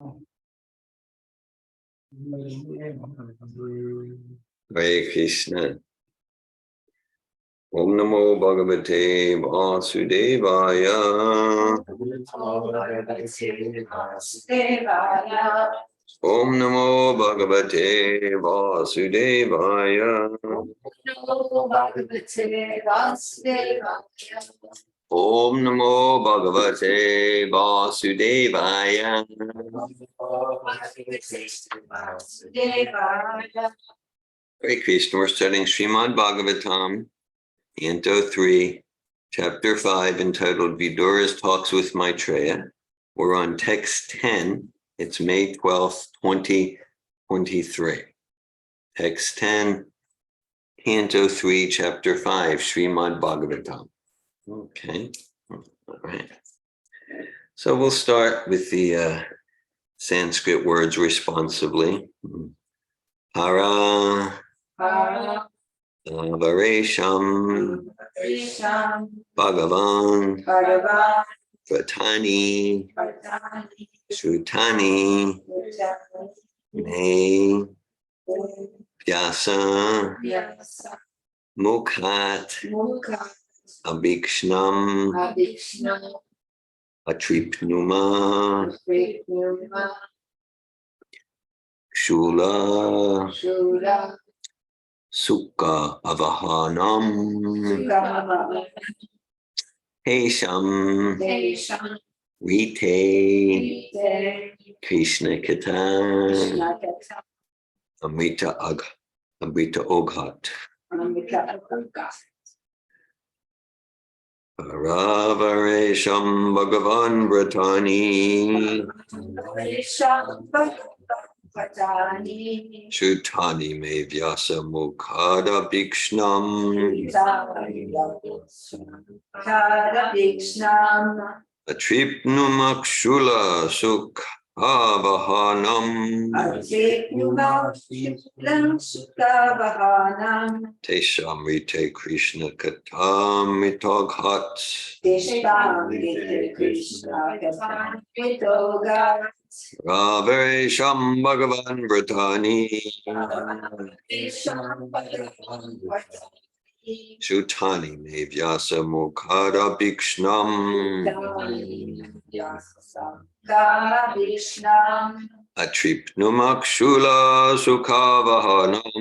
Hare Krishna. Om Namo Bhagavate Vasudevaya. Om Namo Bhagavate Vasudevaya. Om Namo Bhagavate Vasudevaya. Hare Krishna, we're studying Srimad Bhagavatam, Canto 3, Chapter 5, entitled Vidura's Talks with Maitreya. We're on text 10. It's May 12th, 2023. Text 10, Canto 3, Chapter 5, Srimad Bhagavatam. Okay, all right. So we'll start with the Sanskrit words responsibly. Hara, Varesham, Bhagavan, Pratani, Shrutani, Me, Vyasa, Mukhat, Abhikshnam, Atripnuma, Shula, Sukha Avahanam, Hesham, Rite, Krishna Katan, Amrita Oghat. Paravaresham Bhagavan Vratani, Shrutani me Vyasa Mukhada Bhikshnam, Atripnumakshula Sukha-vahanam, Teshamrite Krishna Katam Mitoghat, Ravaresham Bhagavan Vratani, Shrutani me Vyasa Mukhada Bhikshnam, Atripnumakshula Sukha-vahanam,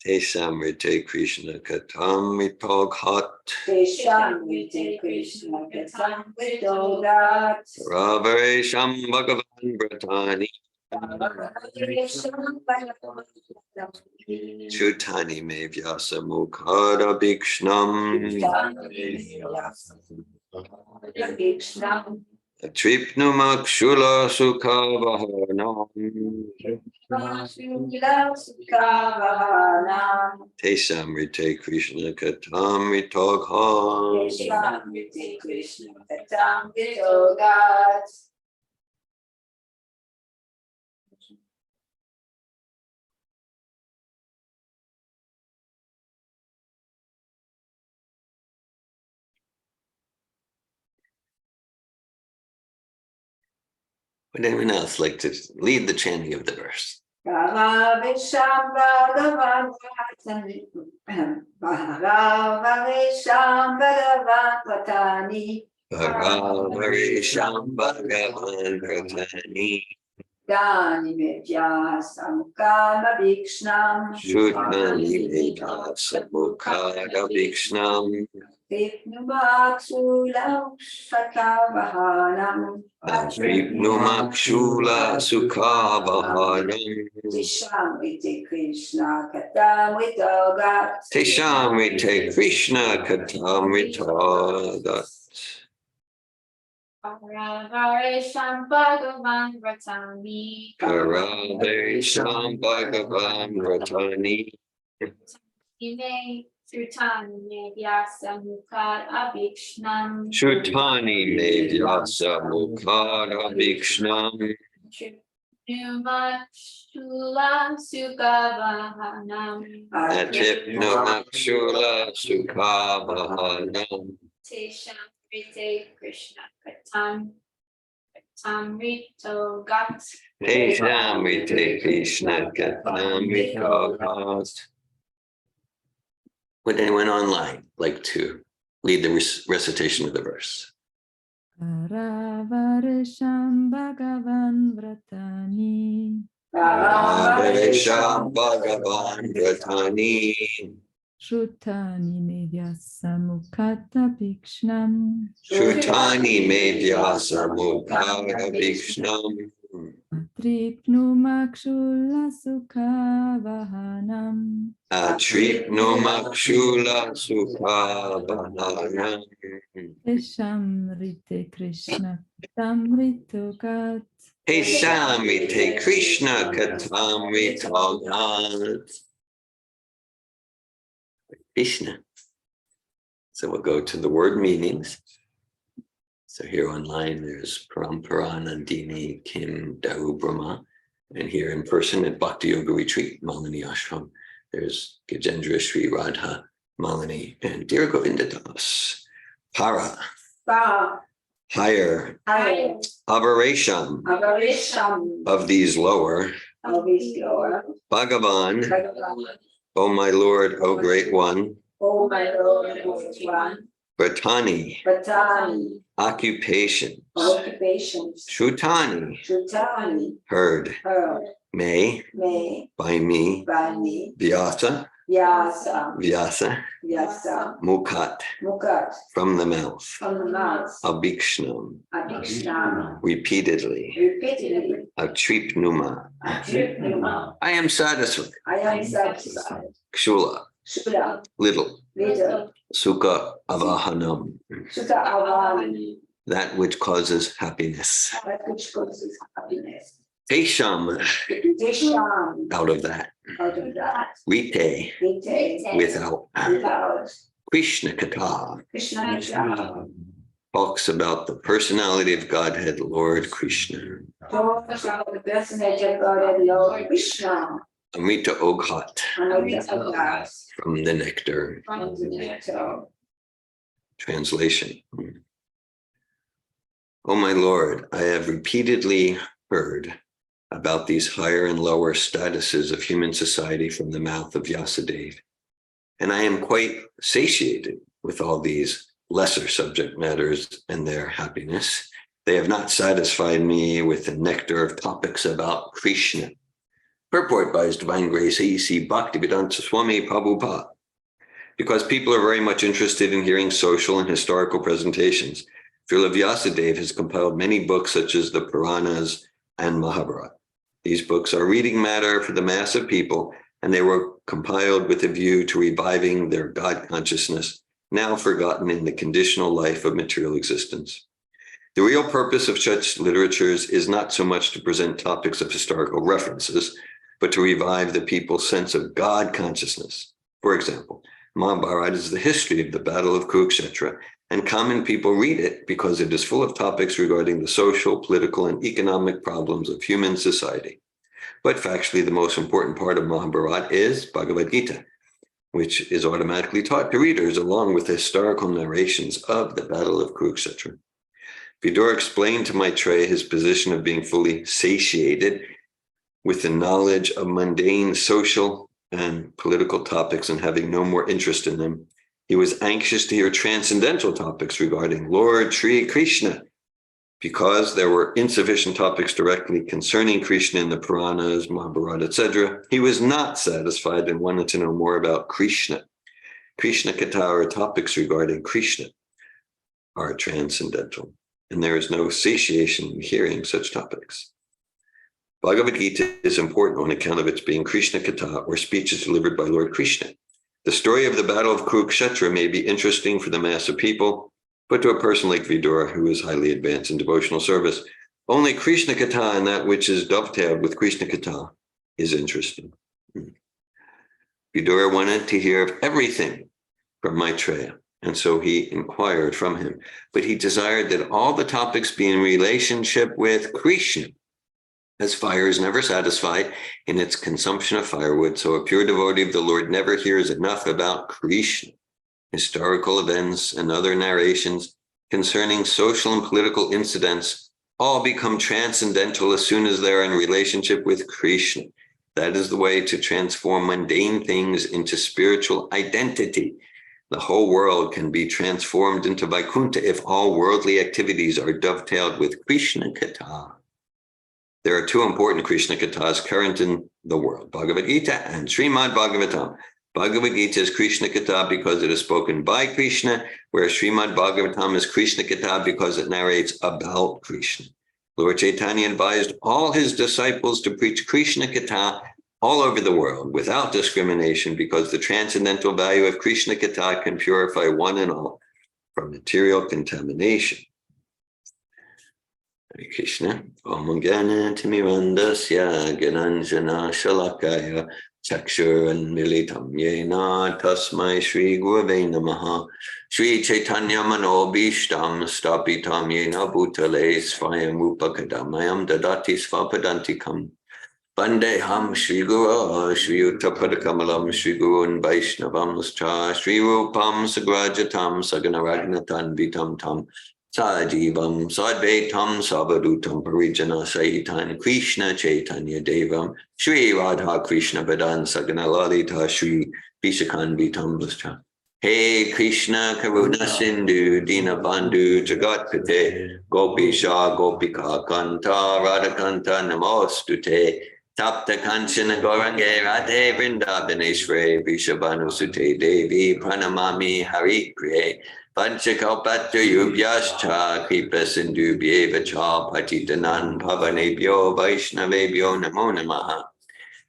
Teshamrite Krishna Katam Mitoghat, Ravaresham Bhagavan Vratani, Shrutani me Vyasa Mukhada Bhikshnam, Atripnumakshula Sukha-vahanam, Teshamrite Krishna Katam Mitoghat. Would anyone else like to lead the chanting of the verse? Bhagavan Pratani, Dani me Vyasa Mukhada Bhikshnam, Shrutani me Vyasa Mukhada Bhikshnam, Atripnumakshula Sukha-vahanam, Atripnumakshula Sukha-vahanam, Teshamrite Krishna Katam Mitoghat, Teshamrite Krishna Katam Mitoghat. Paravaresham Bhagavan Vratani, Paravaresham Bhagavan Vratani, Shrutani me Vyasa Mukhada Bhikshnam, Shrutani me Vyasa Mukhada Bhikshnam, Atripnumakshula Sukha-vahanam, Atripnumakshula Sukha-vahanam, Rite Krishna Katam Rito Gat. Rite Krishna Katamrito Gat. Would anyone online like to lead the recitation of the verse? Aravaresham Bhagavan Vratani Avaresham Bhagavan Vratani Shrutani Medyasamukata Bhikshnam Shrutani Medyasa Mukara Bhikshnam Atripnumakshula Sukha Vahanam Atripnumakshula Sukha Bahanam Eshamrite Krishna Tamrito Gat Eshamrite Krishna Katamrito Gat. Krishna. So we'll go to the word meanings. So here online, there's Parampara Nandini Kim Daru Brahma. And here in person at Bhakti Yoga Retreat, Malini Ashram, there's Gajendra Sri Radha Malini and Dhira Govinda das. Para. Higher. Avaresham. Of these lower. Bhagavan. O my Lord, O Great One. O my Lord, O Great One. Vratani. Occupations. Shrutani. Heard. May. By me. Vyasa. Mukat. From the mouth. Abhikshnam. Repeatedly. Atripnuma. I am satisfied. Kshula. Little. Sukha avahanam. That which causes happiness. Tesham. Out of that. Rite. Without. Krishna Katha. Talks about the personality of Godhead, Lord Krishna. Amrita Oghat. From the nectar. Translation. O my Lord, I have repeatedly heard about these higher and lower statuses of human society from the mouth of Vyasadeva, and I am quite satiated with all these lesser subject matters and their happiness. They have not satisfied me with the nectar of topics about Krishna. Purport by His Divine Grace A.E.C. Bhaktivedanta Swami Prabhupada. Because people are very much interested in hearing social and historical presentations, Srila Vyasadeva has compiled many books such as the Puranas and Mahabharata. These books are reading matter for the mass of people, and they were compiled with a view to reviving their God consciousness, now forgotten in the conditional life of material existence. The real purpose of such literatures is not so much to present topics of historical references, but to revive the people's sense of God consciousness. For example, Mahabharata is the history of the Battle of Kurukshetra, and common people read it because it is full of topics regarding the social, political, and economic problems of human society. But factually, the most important part of Mahabharata is Bhagavad Gita, which is automatically taught to readers along with the historical narrations of the Battle of Kurukshetra. Vidura explained to Maitreya his position of being fully satiated with the knowledge of mundane social and political topics and having no more interest in them. He was anxious to hear transcendental topics regarding Lord Sri Krishna. Because there were insufficient topics directly concerning Krishna in the Puranas, Mahabharata, etc., he was not satisfied and wanted to know more about Krishna. Krishna Katha, or topics regarding Krishna, are transcendental, and there is no satiation in hearing such topics. Bhagavad Gita is important on account of its being Krishna Katha, or speeches delivered by Lord Krishna. The story of the Battle of Kurukshetra may be interesting for the mass of people, but to a person like Vidura, who is highly advanced in devotional service, only Krishna Katha and that which is dovetailed with Krishna Katha is interesting. Vidura wanted to hear of everything from Maitreya, and so he inquired from him. But he desired that all the topics be in relationship with Krishna, as fire is never satisfied in its consumption of firewood, so a pure devotee of the Lord never hears enough about Krishna. Historical events and other narrations concerning social and political incidents all become transcendental as soon as they're in relationship with Krishna. That is the way to transform mundane things into spiritual identity. The whole world can be transformed into Vaikuntha if all worldly activities are dovetailed with Krishna Katha. There are two important Krishna Kathas current in the world, Bhagavad Gita and Srimad Bhagavatam. Bhagavad Gita is Krishna Katha because it is spoken by Krishna, whereas Srimad Bhagavatam is Krishna Katha because it narrates about Krishna. Lord Chaitanya advised all his disciples to preach Krishna Katha all over the world without discrimination because the transcendental value of Krishna Katha can purify one and all from material contamination. Hare Krishna. Om Gana Timirandasya Gananjana Shalakaya Chakshuran Militam Yena Tasmai Shri Gurave Namaha Shri Chaitanya Manobishtam Stapitam Yena Bhutale Svayam Upakadamayam Dadati Svapadantikam Vandeham Shri Guru Shri Uttapadakamalam Shri Gurun Vaishnavam Scha Shri Rupam Sagrajatam Saganaragnatam Vitam Tam Sajivam Sadvaitam Savadutam Parijana Sahitan Krishna Chaitanya Devam Shri Radha Krishna Badan Sagana Lalita Shri Vishakan Vitam Bhascha. Hey Krishna Karuna Sindhu Dina Bandhu Jagat Pate Gopisha Gopika Kanta Radhakanta Namostute Tapta Kanchana Gorange Radhe Vrindavaneshware Vishabhanu Sute Devi Pranamami Hari Priye Panchakalpatra Yubhyascha Kripa Sindhu Bhyevacha Patitanan Pavanebhyo Vaishnavebhyo Namo Namaha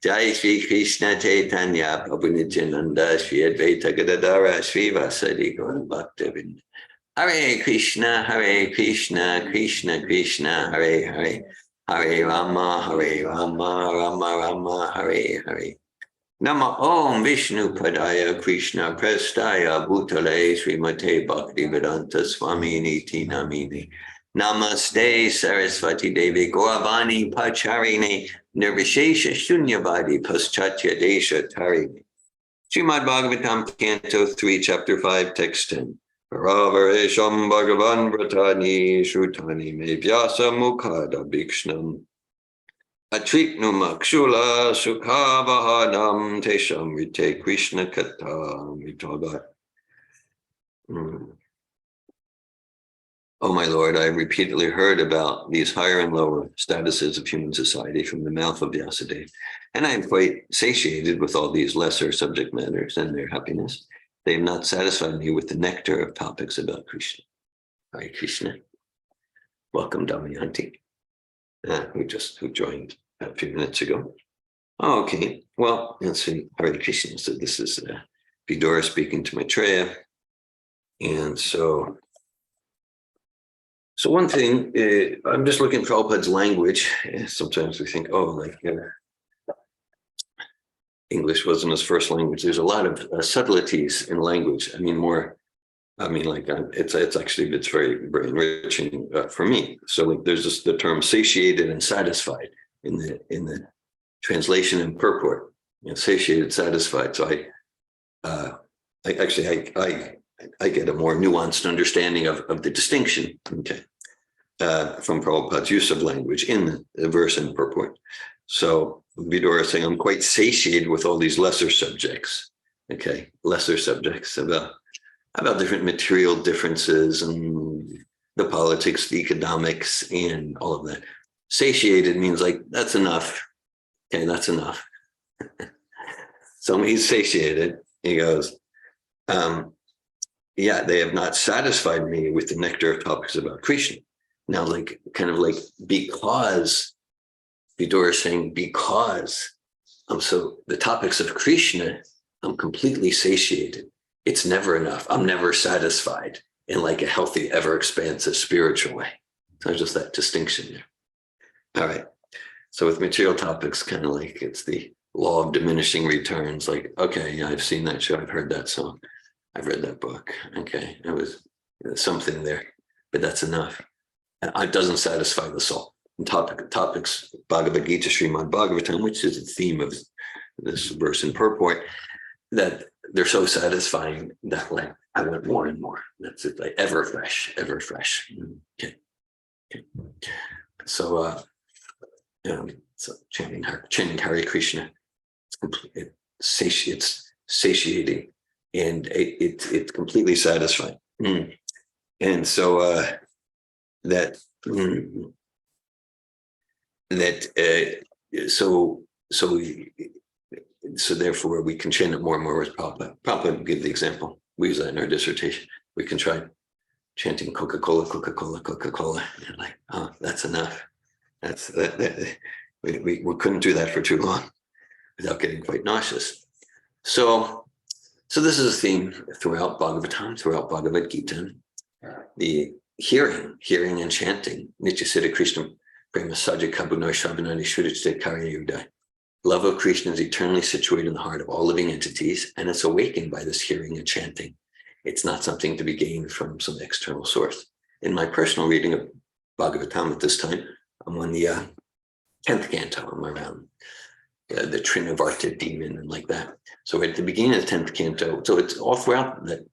Jai Shri Krishna Chaitanya Prabhu Nityananda Shri Advaita Gadadara Shri Vasadi Gaura Bhaktavinda Hare Krishna Krishna Krishna Hare Hare Hare Rama Rama Rama Hare Hare Nama Om Vishnu Padaya Krishna Prestaya Bhutale Srimate Bhaktivedanta Swami Niti Namini Namaste Saraswati Devi Gauravani Pacharini Nirvishesha Shunyavadi Paschatya Desha Tarini. Srimad Bhagavatam Canto 3 Chapter 5 Text 10. Paravaresham Bhagavan Vratani Shrutani Me Vyasa Mukhada Bhikshnam Atriknuma Kshula Sukhavahadam Tesham Rite Krishna Katha. We talk about. Oh my Lord, I have repeatedly heard about these higher and lower statuses of human society from the mouth of Vyasadeva, and I am quite satiated with all these lesser subject matters and their happiness. They have not satisfied me with the nectar of topics about Krishna. Hare Krishna. Welcome, Damayanti, who joined a few minutes ago. Oh, okay, well, let's see. Hare Krishna. So this is Vidura speaking to Maitreya. And so one thing, I'm just looking at Prabhupada's language. Sometimes we think, English wasn't his first language. There's a lot of subtleties in language. It's very, very enriching for me. So like there's just the term satiated and satisfied in the translation and purport. Satiated, satisfied. So I get a more nuanced understanding of the distinction, from Prabhupada's use of language in the verse and purport. So Vidura is saying, I'm quite satiated with all these lesser subjects, lesser subjects about different material differences and the politics, the economics, and all of that. Satiated means like, that's enough. Okay, that's enough. So he's satiated. He goes, they have not satisfied me with the nectar of topics about Krishna. Now, because Vidura is saying, because the topics of Krishna, I'm completely satiated. It's never enough. I'm never satisfied in like a healthy, ever expansive spiritual way. So just that distinction there. All right. So with material topics, kind of like it's the law of diminishing returns. Like, I've seen that show. I've heard that song. I've read that book. Okay, it was something there, but that's enough. And it doesn't satisfy the soul. And topics, Bhagavad Gita, Srimad Bhagavatam, which is the theme of this verse and purport, that they're so satisfying that like I want more and more. That's it, like ever fresh, ever fresh. Okay. So so chanting Hare Krishna, it's satiating, and it's completely satisfying. And so so therefore we can chant it more and more with Prabhupada. Prabhupada give the example. We use that in our dissertation. We can try chanting Coca-Cola, Coca-Cola, Coca-Cola, and like, oh, that's enough. That's that. We couldn't do that for too long without getting quite nauseous. So this is a theme throughout Bhagavatam, throughout Bhagavad Gita. The hearing and chanting. Nityasiddha Krishna Prema Saja Kabuno Shabhanani Shuddhite Karya Udai. Love of Krishna is eternally situated in the heart of all living entities, and it's awakened by this hearing and chanting. It's not something to be gained from some external source. In my personal reading of Bhagavatam at this time, I'm on the 10th canto. I'm around the Trinavarta demon and like that. So at the beginning of the 10th canto, so it's all throughout that.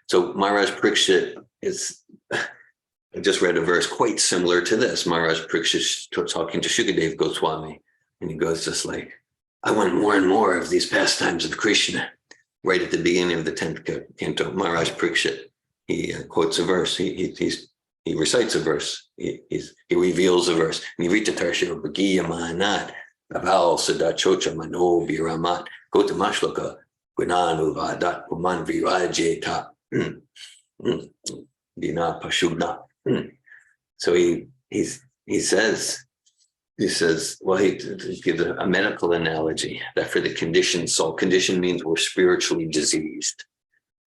So Maharaj Parikshit is, I just read a verse quite similar to this. Maharaj Parikshit talking to Shukadev Goswami, and he goes just like, I want more and more of these pastimes of Krishna. Right at the beginning of the 10th canto, Maharaj Parikshit, he quotes a verse, he recites a verse, he reveals a verse. Nivita Tarsha Bhagiya Mahanat, Aval Sadachocha Mano Viramat, Gotamashloka, Gunanu Vadat Puman Virajeta, Dina Pashubna. So he says, well, he gives a medical analogy that for the conditioned soul, condition means we're spiritually diseased.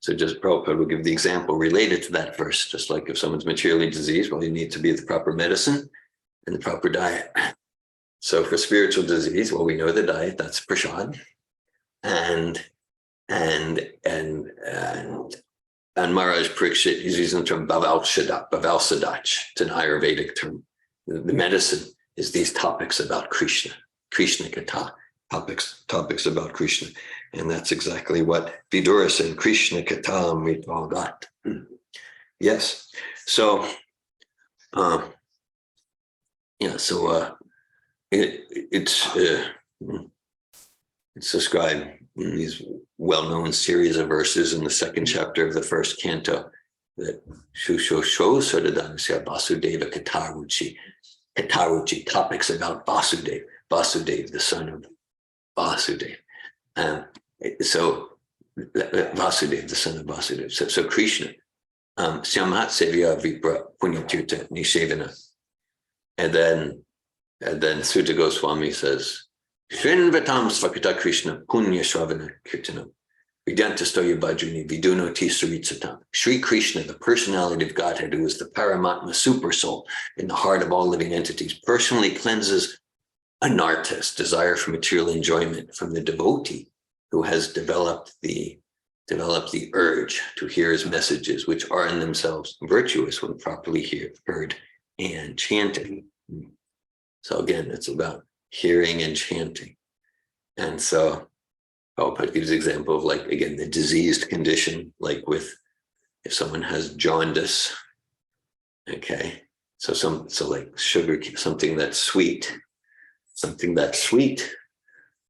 So just Prabhupada will give the example related to that verse, just like if someone's materially diseased, well, you need to be the proper medicine and the proper diet. So for spiritual disease, well, we know the diet, that's prasad. And Maharaj Parikshit, he's using the term Bhavalsadach. It's an Ayurvedic term. The medicine is these topics about Krishna Katha, topics about Krishna. And that's exactly what Vidura said, Krishna Katha Amritagat. Yes. So, it's described in these well-known series of verses in the second chapter of the first canto that Shusho Sadadansya Vasudeva Kataruchi, topics about Vasudev, the son of Vasudev. So Vasudev, the son of Vasudev. So Krishna, Syamat Sevya Vipra Punyatirtha Nishevana. And then Sutta Goswami says, Shrinvatam Svakata Krishna Punya Shravana Kirtanam. Vidantastoya Bhajani Viduno Tisaritatam. Sri Krishna, the personality of Godhead, who is the Paramatma super soul in the heart of all living entities, personally cleanses an artist, desire for material enjoyment, from the devotee who has developed the urge to hear his messages, which are in themselves virtuous when properly heard and chanted. So again, it's about hearing and chanting. And so Prabhupada gives an example of, like, again, the diseased condition, like if someone has jaundice, okay, so like sugar, something that's sweet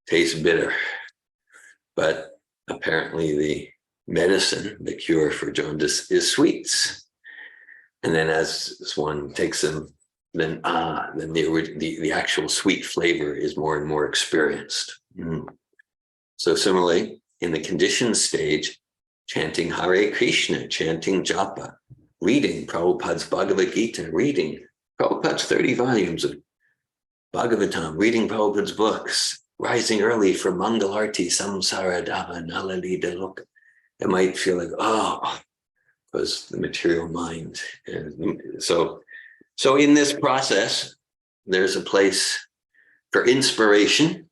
tastes bitter, but apparently the medicine, the cure for jaundice, is sweets. And then as one takes them, then the actual sweet flavor is more and more experienced. So similarly, in the conditioned stage, chanting Hare Krishna, chanting japa, reading Prabhupada's Bhagavad Gita, reading Prabhupada's 30 volumes of Bhagavatam, reading Prabhupada's books, rising early for Mangalarti, Samsara Dava, Nalali Deloka. It might feel like, oh, because the material mind. So in this process, there's a place for inspiration.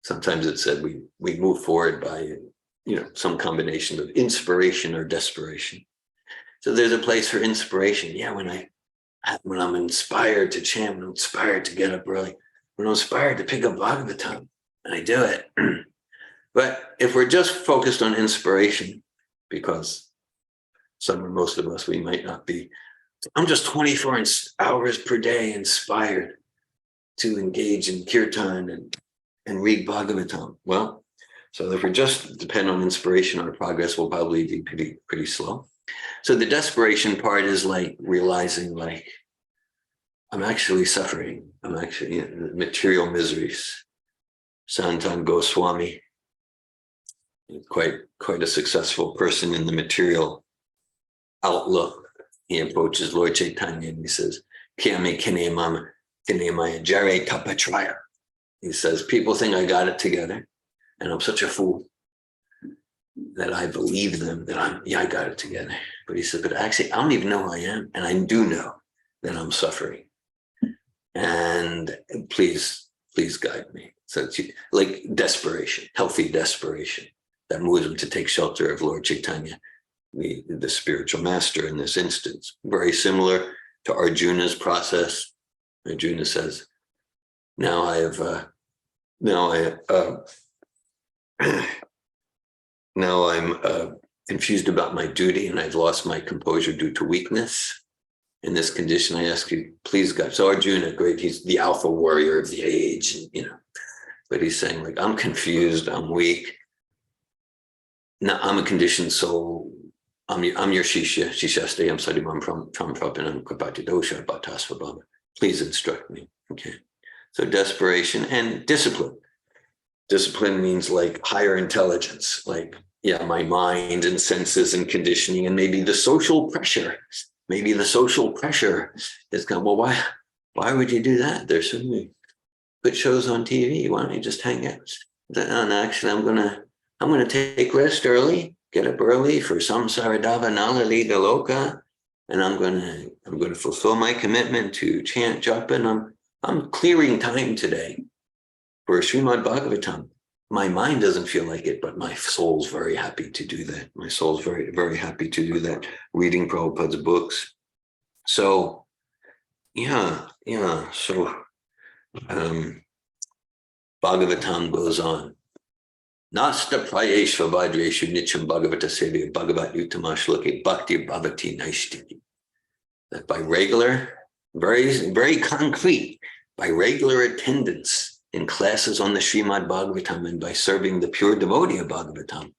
Sometimes it's said we move forward by, some combination of inspiration or desperation. So there's a place for inspiration. Yeah, when I'm inspired to chant, when I'm inspired to get up early, when I'm inspired to pick up Bhagavatam, and I do it. But if we're just focused on inspiration, because some or most of us, we might not be, I'm just 24 hours per day inspired to engage in kirtan and read Bhagavatam. Well, so if we just depend on inspiration, our progress will probably be pretty slow. So the desperation part is like realizing like, I'm actually suffering. I'm actually in material miseries. Sanatan Goswami, quite a successful person in the material outlook. He approaches Lord Chaitanya and he says, Kyame kine mama kine maya jare tapatraya. He says, people think I got it together, and I'm such a fool that I believe them that I got it together. But he said, but actually, I don't even know who I am, and I do know that I'm suffering. And please guide me. So it's like desperation, healthy desperation, that moves him to take shelter of Lord Chaitanya, the spiritual master in this instance. Very similar to Arjuna's process. Arjuna says, now I'm confused about my duty, and I've lost my composure due to weakness. In this condition, I ask you, please, God. So Arjuna, great, he's the alpha warrior of the age, but he's saying, like, I'm confused, I'm weak. Now I'm a conditioned soul. I'm your Shishya, Shishasthayam Sadimam from Prabhupada Kripati Dosha Bhattasvabhava. Please instruct me. Okay. So desperation and discipline. Discipline means like higher intelligence, like, my mind and senses and conditioning, and maybe the social pressure. Maybe the social pressure is going, well, why would you do that? There's so many good shows on TV. Why don't you just hang out? And actually, I'm gonna take rest early, get up early for samsaradava nalali galoka, and I'm gonna fulfill my commitment to chant japa, and I'm clearing time today for Srimad Bhagavatam. My mind doesn't feel like it, but my soul's very happy to do that. My soul's very, very happy to do that, reading Prabhupada's books. So, so Bhagavatam goes on. Nasta prayeshva vajreshu nicham bhagavata sevi bhagavat utamashloke bhakti bhavati naishtiki. That by regular, very, very concrete, by regular attendance in classes on the Srimad Bhagavatam, and by serving the pure devotee of Bhagavatam,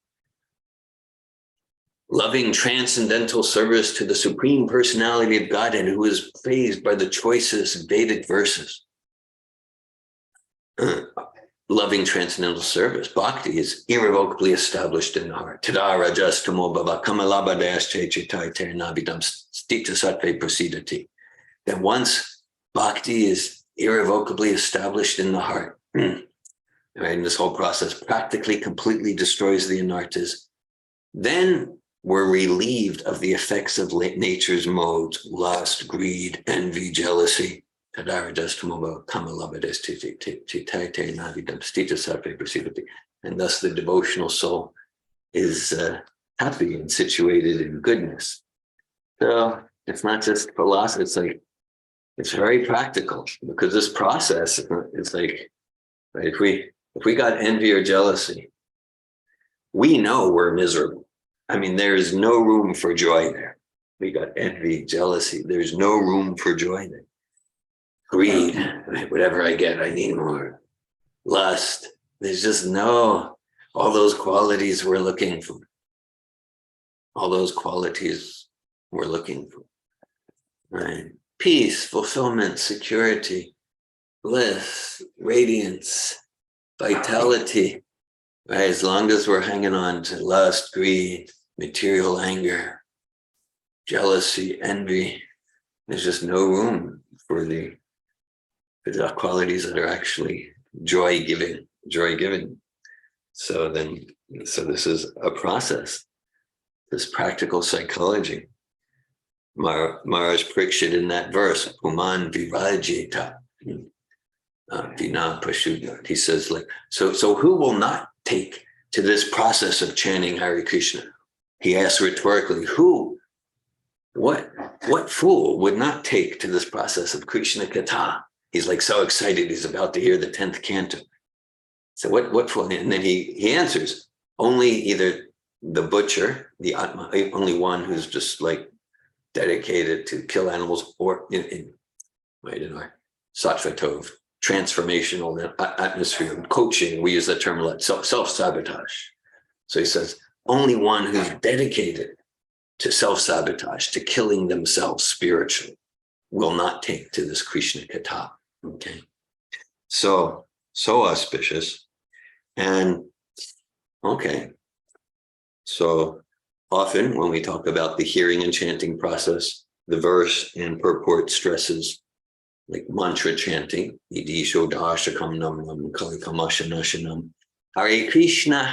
loving transcendental service to the Supreme Personality of Godhead, who is praised by the choicest Vedic verses. Loving transcendental service, bhakti, is irrevocably established in the heart. Tada rajas tamo bhava kamalabhadash chechitai navidam stita sattve prasidati. That once bhakti is irrevocably established in the heart, right, and this whole process practically completely destroys the anartas, then we're relieved of the effects of nature's modes, lust, greed, envy, jealousy. And thus the devotional soul is happy and situated in goodness. So it's not just philosophy, it's very practical, because this process, it's like, right, if we got envy or jealousy, we know we're miserable. I mean, there is no room for joy there. We got envy, jealousy. There's no room for joy there. Greed, right? Whatever I get, I need more. Lust, there's just no, all those qualities we're looking for. All those qualities we're looking for, right? Peace, fulfillment, security, bliss, radiance, vitality, right? As long as we're hanging on to lust, greed, material anger, jealousy, envy, there's just no room for the qualities that are actually joy-giving. So this is a process, this practical psychology. Maharaj Parikshit in that verse, Puman Virajeta, Vina Pashuddha. He says, like, so who will not take to this process of chanting Hare Krishna? He asks rhetorically, what fool would not take to this process of Krishna Katha? He's like so excited, he's about to hear the 10th canto. So what for? And then he answers, only either the butcher, the Atma, only one who's just like dedicated to kill animals, or in our Sattva Tov, transformational atmosphere, coaching, we use that term a lot, self-sabotage. So he says, only one who's dedicated to self-sabotage, to killing themselves spiritually, will not take to this Krishna Katha. Okay. So auspicious. And okay. So often when we talk about the hearing and chanting process, the verse and purport stresses like mantra chanting, Idisho Dashakam Nam Nam Kalikamashanashanam, Hare Krishna,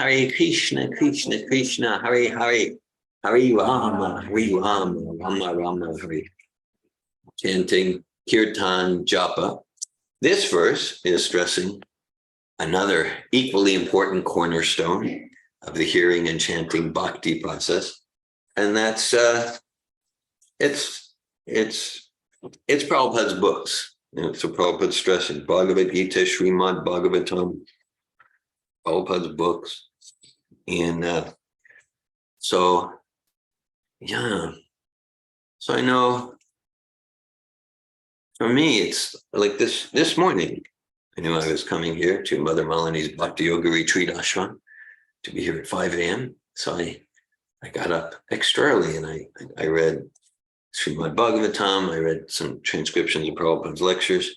Krishna Krishna, Hare Hare, Hare Rama, Rama Rama, Hare. Chanting, kirtan, japa. This verse is stressing another equally important cornerstone of the hearing and chanting bhakti process, and that's it's Prabhupada's books. So Prabhupada's stressing Bhagavad Gita, Srimad Bhagavatam, Prabhupada's books, and so I know. For me, it's like this morning, I knew I was coming here to Mother Malini's Bhakti Yoga Retreat Ashram to be here at 5 a.m. So I got up extra early and I read Srimad Bhagavatam, I read some transcriptions of Prabhupada's lectures.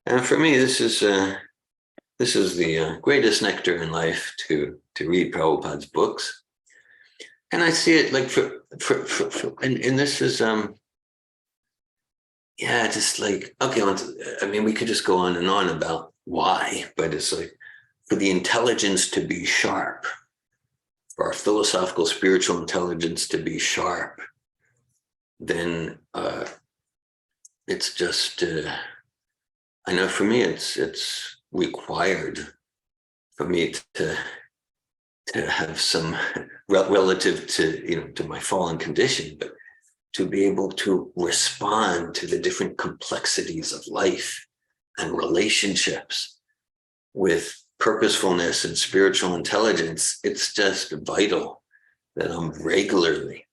And for me, this is the greatest nectar in life to read Prabhupada's books. And I see it like and this is just like, okay, I mean, we could just go on and on about why, but it's like for the intelligence to be sharp, for our philosophical, spiritual intelligence to be sharp, then it's just, I know for me, it's required for me to have some relative to, to my fallen condition, but to be able to respond to the different complexities of life and relationships with purposefulness and spiritual intelligence. It's just vital that I'm regularly,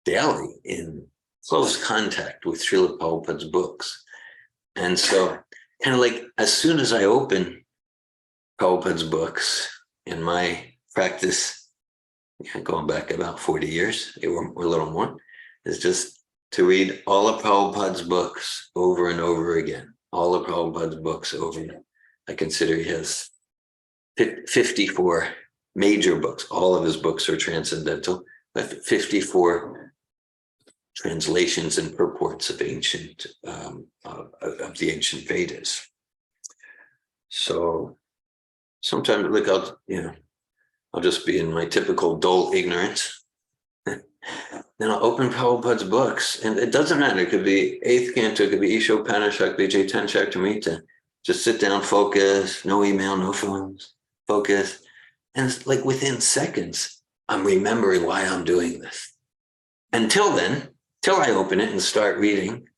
daily in close contact with Srila Prabhupada's books. And so kind of like as soon as I open Prabhupada's books in my practice, going back about 40 years or a little more, is just to read all of Prabhupada's books over and over again. All of Prabhupada's books over and over. I consider he has 54 major books. All of his books are transcendental, but 54 translations and purports of ancient of the ancient Vedas. So sometimes, look, I'll just be in my typical dull ignorance. Then I'll open Prabhupada's books, and it doesn't matter. It could be 8th Canto, it could be Ishopanishad, it could be Chaitanya Charitamrita. Just sit down, focus, no email, no phones, focus. And it's like within seconds, I'm remembering why I'm doing this. Until then, till I open it and start reading,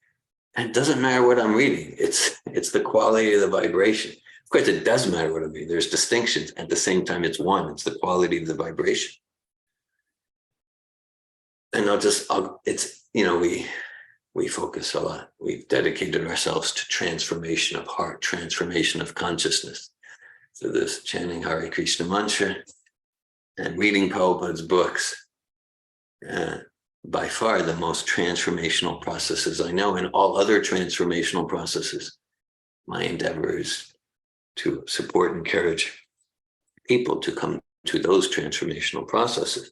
and it doesn't matter what I'm reading. It's the quality of the vibration. Of course, it does matter what I'm reading. There's distinctions. At the same time, it's one. It's the quality of the vibration. And we focus a lot. We've dedicated ourselves to transformation of heart, transformation of consciousness. So this chanting Hare Krishna mantra and reading Prabhupada's books, by far the most transformational processes I know, and all other transformational processes. My endeavor is to support and encourage people to come to those transformational processes.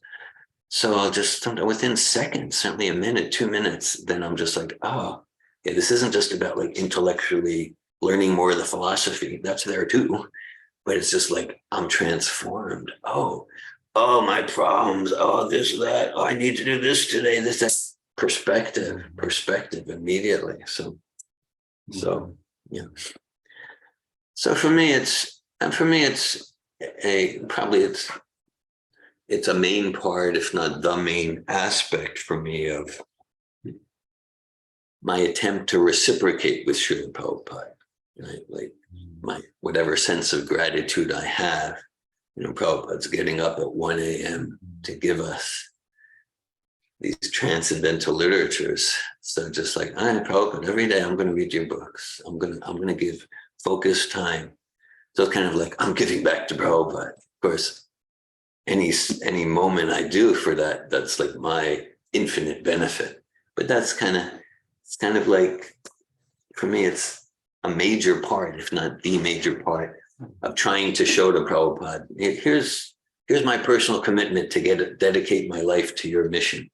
So I'll just, within seconds, certainly a minute, 2 minutes, then I'm just like, oh, yeah, this isn't just about like intellectually learning more of the philosophy. That's there too. But it's just like, I'm transformed. Oh, my problems. Oh, this, that. Oh, I need to do this today. This, that. Perspective immediately. So yeah. So for me, it's a main part, if not the main aspect for me of my attempt to reciprocate with Srila Prabhupada. right? Like my whatever sense of gratitude I have, Prabhupada's getting up at 1 a.m. to give us these transcendental literatures. So just like, all right, Prabhupada, every day I'm going to read your books. I'm going to give focused time. So it's kind of like I'm giving back to Prabhupada. Of course, any moment I do for that, that's like my infinite benefit. But it's kind of like, for me, it's a major part, if not the major part, of trying to show to Prabhupada, here's my personal commitment to dedicate my life to your mission,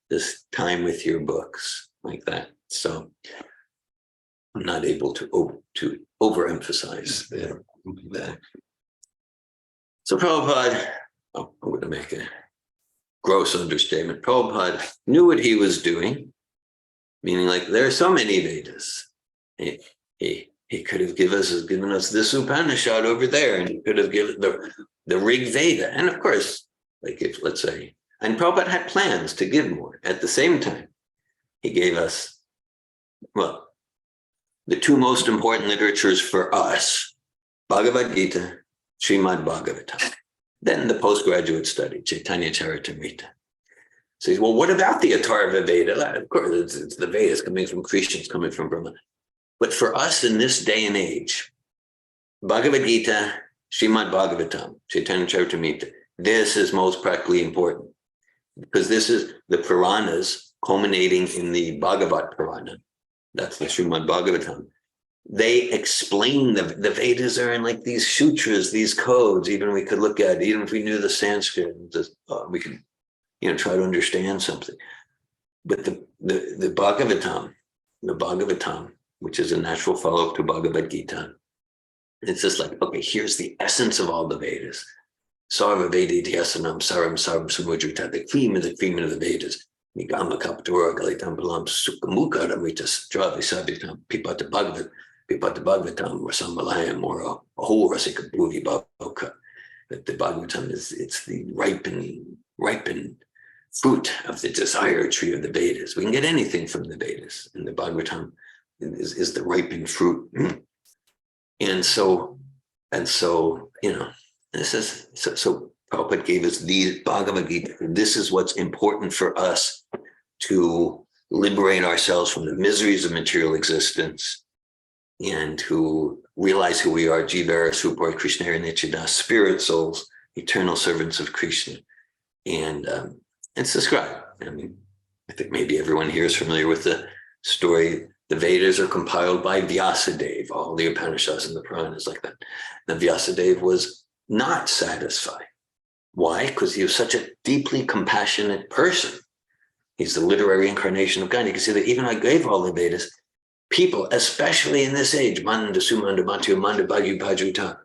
this time with your books, like that. So I'm not able to overemphasize that. So Prabhupada, I'm going to make a gross understatement. Prabhupada knew what he was doing, meaning like there are so many Vedas. He could have given us this Upanishad over there, and he could have given the Rig Veda. And of course, like if let's say, and Prabhupada had plans to give more. At the same time, he gave us, well, the two most important literatures for us, Bhagavad Gita, Srimad Bhagavatam. Then the postgraduate study, Chaitanya Charitamrita. So he's, well, what about the Atharva Veda? Of course, it's the Vedas coming from Krishna, it's coming from Brahma. But for us in this day and age, Bhagavad Gita, Srimad Bhagavatam, Chaitanya Charitamrita, this is most practically important, because this is the Puranas culminating in the Bhagavat Purana. That's the Srimad Bhagavatam. They explain the Vedas are in like these sutras, these codes. Even we could look at, even if we knew the Sanskrit, we could, try to understand something. But the Bhagavatam, which is a natural follow-up to Bhagavad Gita, it's just like, okay, here's the essence of all the Vedas. Sarva Vedidhyasanam Saram Sarvam Samudrita, the cream of the Vedas. Nigama Kaptura Galitam Palam Sukamukha Ramita Stravi Sabitam Pipata Bhagavatam Rasamalayam or a whole Rasika Bhuvi Bhavoka. That the Bhagavatam it's the ripened fruit of the desire tree of the Vedas. We can get anything from the Vedas, and the Bhagavatam is the ripened fruit. And so, this is so Prabhupada gave us these Bhagavad Gita. This is what's important for us to liberate ourselves from the miseries of material existence and to realize who we are, Jivara Supar Krishnara Nityada, spirit souls, eternal servants of Krishna. And it's described. I think maybe everyone here is familiar with the story. The Vedas are compiled by Vyasadeva, all the Upanishads and the Puranas like that. And Vyasadeva was not satisfied. Why? Because he was such a deeply compassionate person. He's the literary incarnation of God. You can see that even though I gave all the Vedas, people, especially in this age, Manda Sumanda Matyu Manda Bhagyu Bhajuta,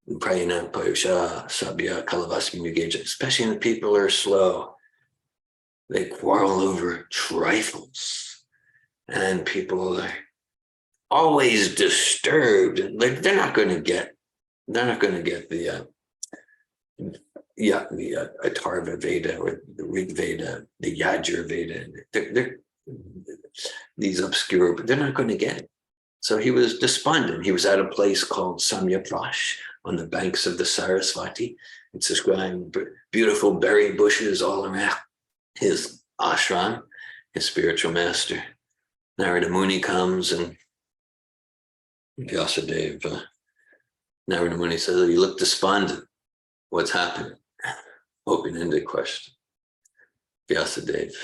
Prayana Payusha Sabya Kalavasmi Mugeja, especially when the people are slow, they quarrel over trifles. And people are always disturbed, and they're not going to get the Atharva Veda or the Rig Veda, the Yajur Veda. They're these obscure, but they're not going to get it. So he was despondent. He was at a place called Samyaprash on the banks of the Sarasvati. It's described beautiful berry bushes all around his ashram, his spiritual master. Narada Muni comes and Vyasadeva, Narada Muni says, you look despondent. What's happening? Open-ended question. Vyasadeva,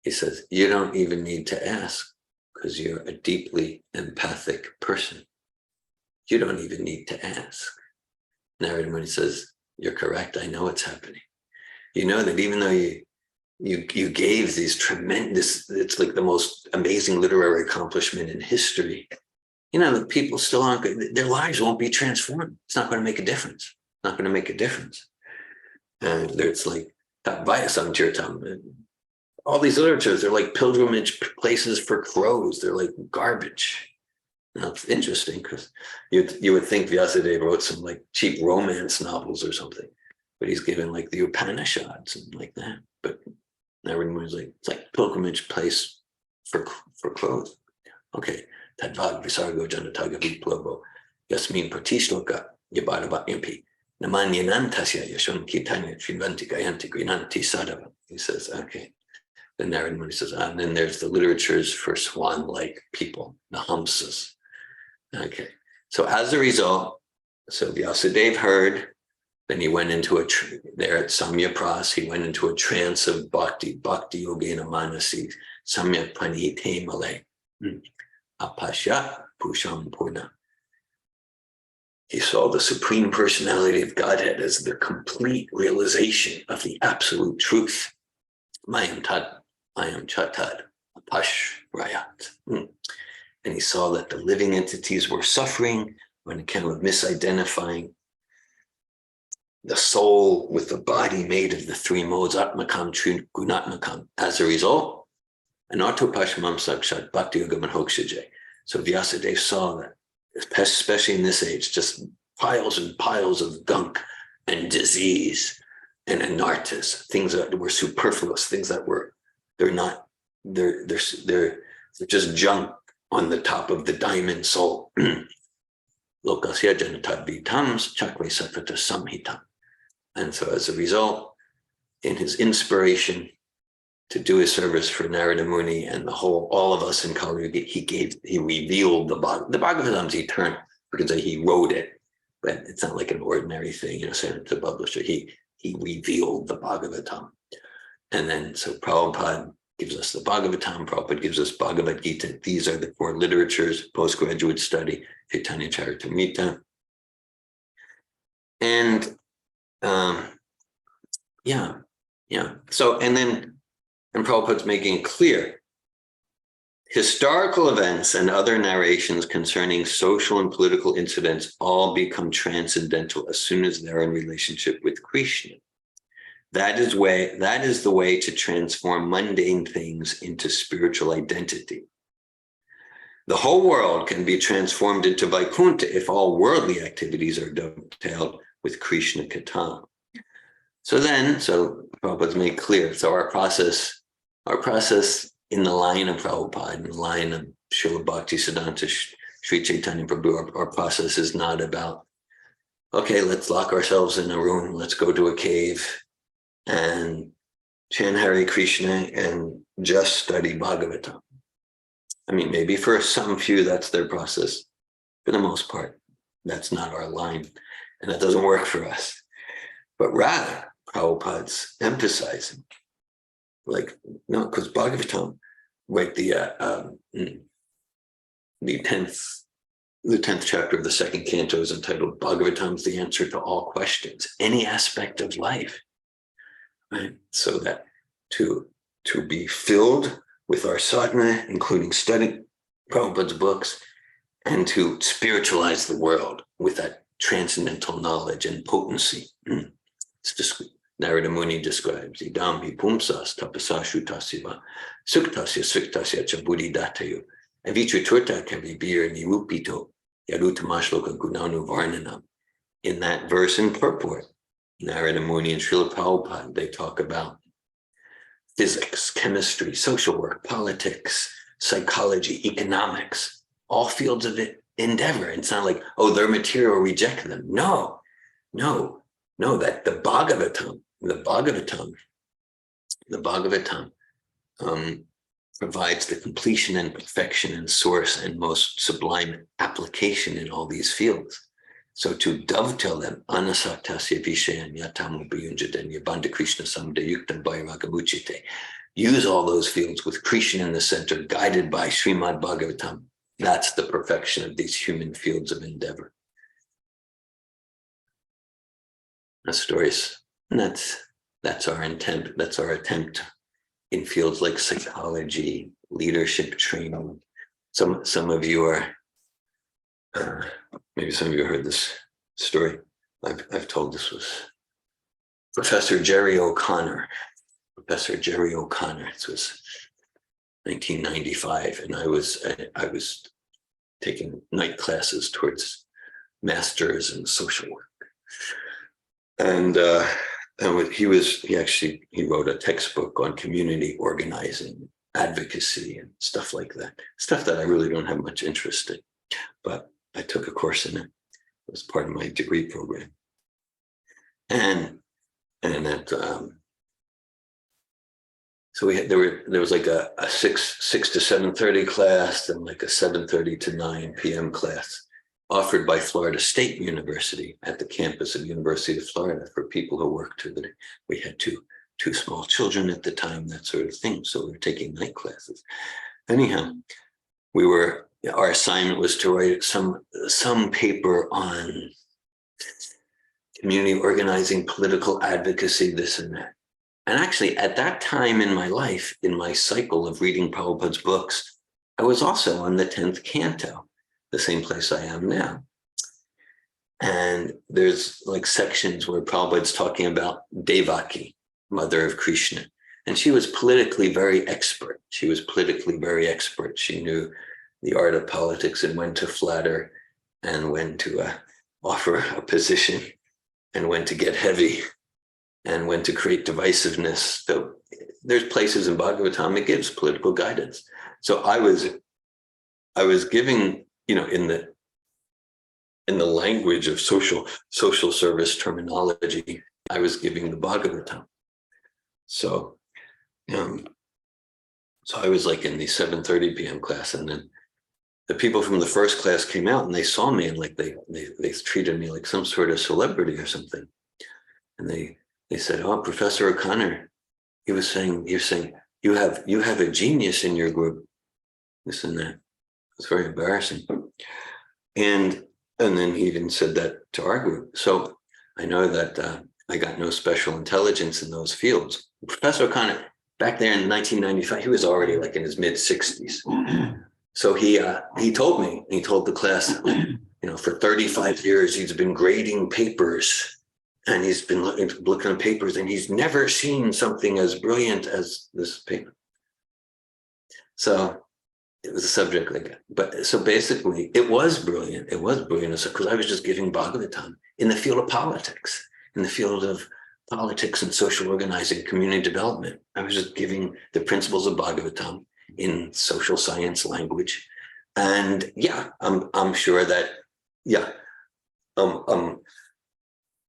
he says, you don't even need to ask because you're a deeply empathic person. You don't even need to ask. Narada Muni says, you're correct. I know what's happening. You know that even though you gave these tremendous, it's like the most amazing literary accomplishment in history. The people still aren't good. Their lives won't be transformed. It's not going to make a difference. It's not going to make a difference. And it's like Vayasamtirtam. All these literatures, they're like pilgrimage places for crows. They're like garbage. Now, it's interesting because you would think Vyasadeva wrote some like cheap romance novels or something, but he's given like the Upanishads and like that. But everyone's like, it's like pilgrimage place for clothes. Okay, Tadvag Visargo Janataga Viplobo, Yasmin Pratishloka, Yabadaba Impi, Namanyanantasya Yashon Kitanya, Shivanti Gayanti Grinanti Sadava. He says, okay. The Narada Muni says, and then there's the literatures for swan-like people, the Hamsas. Okay. So as a result, so Vyasadeva heard, then he went into there at Samya Pras, he went into a trance of Bhakti Yogena Manasi, Samya Panihite Male, Apasya Pusham Purna. He saw the Supreme Personality of Godhead as the complete realization of the absolute truth. Mayam Chatad, Apash Rayat. And he saw that the living entities were suffering on account of misidentifying the soul with the body made of the three modes, Atmakam, Gunatmakam. As a result, an Autopashmam Sakshat Bhakti Yogaman Hokshaje. So Vyasadeva saw that, especially in this age, just piles and piles of gunk and disease and anartas, things that were superfluous, things that were, they're just junk on the top of the diamond soul. Lokasya Janatad Vitams Chakre Satvata Samhitam. And so as a result, in his inspiration to do his service for Narada Muni and all of us in Kali Yuga, he revealed the Bhagavatam's eternal, because he wrote it, but it's not like an ordinary thing, sent it to the publisher. He revealed the Bhagavatam. And then, so Prabhupada gives us the Bhagavatam, Prabhupada gives us Bhagavad Gita. These are the four literatures, postgraduate study, Chaitanya Charitamrita. And so, and Prabhupada's making it clear, historical events and other narrations concerning social and political incidents all become transcendental as soon as they're in relationship with Krishna. That is the way to transform mundane things into spiritual identity. The whole world can be transformed into Vaikuntha if all worldly activities are dovetailed with Krishna Katha. So Prabhupada's made clear. So our process in the line of Prabhupada, in the line of Srila Bhaktisiddhanta Sri Chaitanya Prabhu, our process is not about, okay, let's lock ourselves in a room, let's go to a cave and chant Hare Krishna and just study Bhagavatam. I mean, maybe for some few, that's their process. For the most part, that's not our line, and that doesn't work for us. But rather, Prabhupada's emphasizing, no, because Bhagavatam, right, the 10th chapter of the second canto is entitled Bhagavatam's the answer to all questions, any aspect of life, right? So that to be filled with our sadhana, including studying Prabhupada's books, and to spiritualize the world with that transcendental knowledge and potency. It's just Narada Muni describes idambi pumsas tapasa shutasya suktasya suktasya cha buddhi datayu avichuturta kavibir nirupito yarutamashloka gunanu varnanam. In that verse and purport, Narada Muni and Srila Prabhupada, they talk about physics, chemistry, social work, politics, psychology, economics, all fields of endeavor. It's not like, oh, they're material, reject them. No, that the Bhagavatam provides the completion and perfection and source and most sublime application in all these fields. So to dovetail them, anasaktasya vishayan yatamu biyunjadanya bandha Krishna samdayuktam vairagamuchite. Use all those fields with Krishna in the center, guided by Srimad Bhagavatam. That's the perfection of these human fields of endeavor. That's stories. And that's our intent. That's our attempt in fields like psychology, leadership training. Some of you are, maybe some of you heard this story. I've told this was Professor Jerry O'Connor. It was 1995, and I was taking night classes towards masters in social work, and he wrote a textbook on community organizing, advocacy and stuff like that. Stuff that I really don't have much interest in, but I took a course in it. It was part of my degree program. And that so there was like a 6 to 7:30 class and like a 7:30 to 9 p.m. class offered by Florida State University at the campus of University of Florida for people who worked through the day. We had two small children at the time, that sort of thing. So we were taking night classes. Anyhow, our assignment was to write some paper on community organizing, political advocacy, this and that. And actually, at that time in my life, in my cycle of reading Prabhupada's books, I was also on the 10th canto, the same place I am now. And there's like sections where Prabhupada's talking about Devaki, mother of Krishna. And she was politically very expert. She knew the art of politics and when to flatter and when to offer a position and when to get heavy and when to create divisiveness. So there's places in Bhagavatam it gives political guidance. So I was giving, in the language of social service terminology, I was giving the Bhagavatam. So I was like in the 7:30 p.m. class, and then the people from the first class came out and they saw me and like they treated me like some sort of celebrity or something. And they said, "Oh, Professor O'Connor, you're saying you have a genius in your group." This and that. It was very embarrassing. And then he even said that to our group. So I know that I got no special intelligence in those fields. Professor O'Connor, back there in 1995, he was already like in his mid-60s. So he told the class, for 35 years, he's been grading papers and he's been looking at papers and he's never seen something as brilliant as this paper. So it was a subject like that. But so basically it was brilliant. It was brilliant because I was just giving Bhagavatam in the field of politics, in the field of politics and social organizing, community development. I was just giving the principles of Bhagavatam in social science language. And I'm sure that,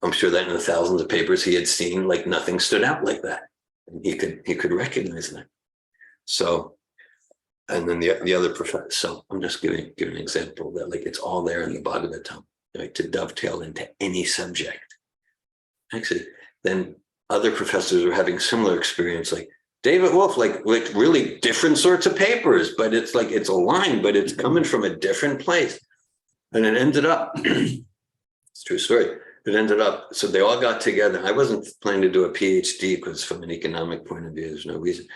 I'm sure that in the thousands of papers he had seen, like nothing stood out like that. And he could recognize that. So, and then the other professor, so I'm just giving an example that like it's all there in the Bhagavatam, right, to dovetail into any subject. Actually, then other professors are having similar experience, like David Wolf, like really different sorts of papers, but it's like it's aligned, but it's coming from a different place. And it ended up, it's a true story. It ended up, so they all got together. I wasn't planning to do a PhD because from an economic point of view, there's no reason.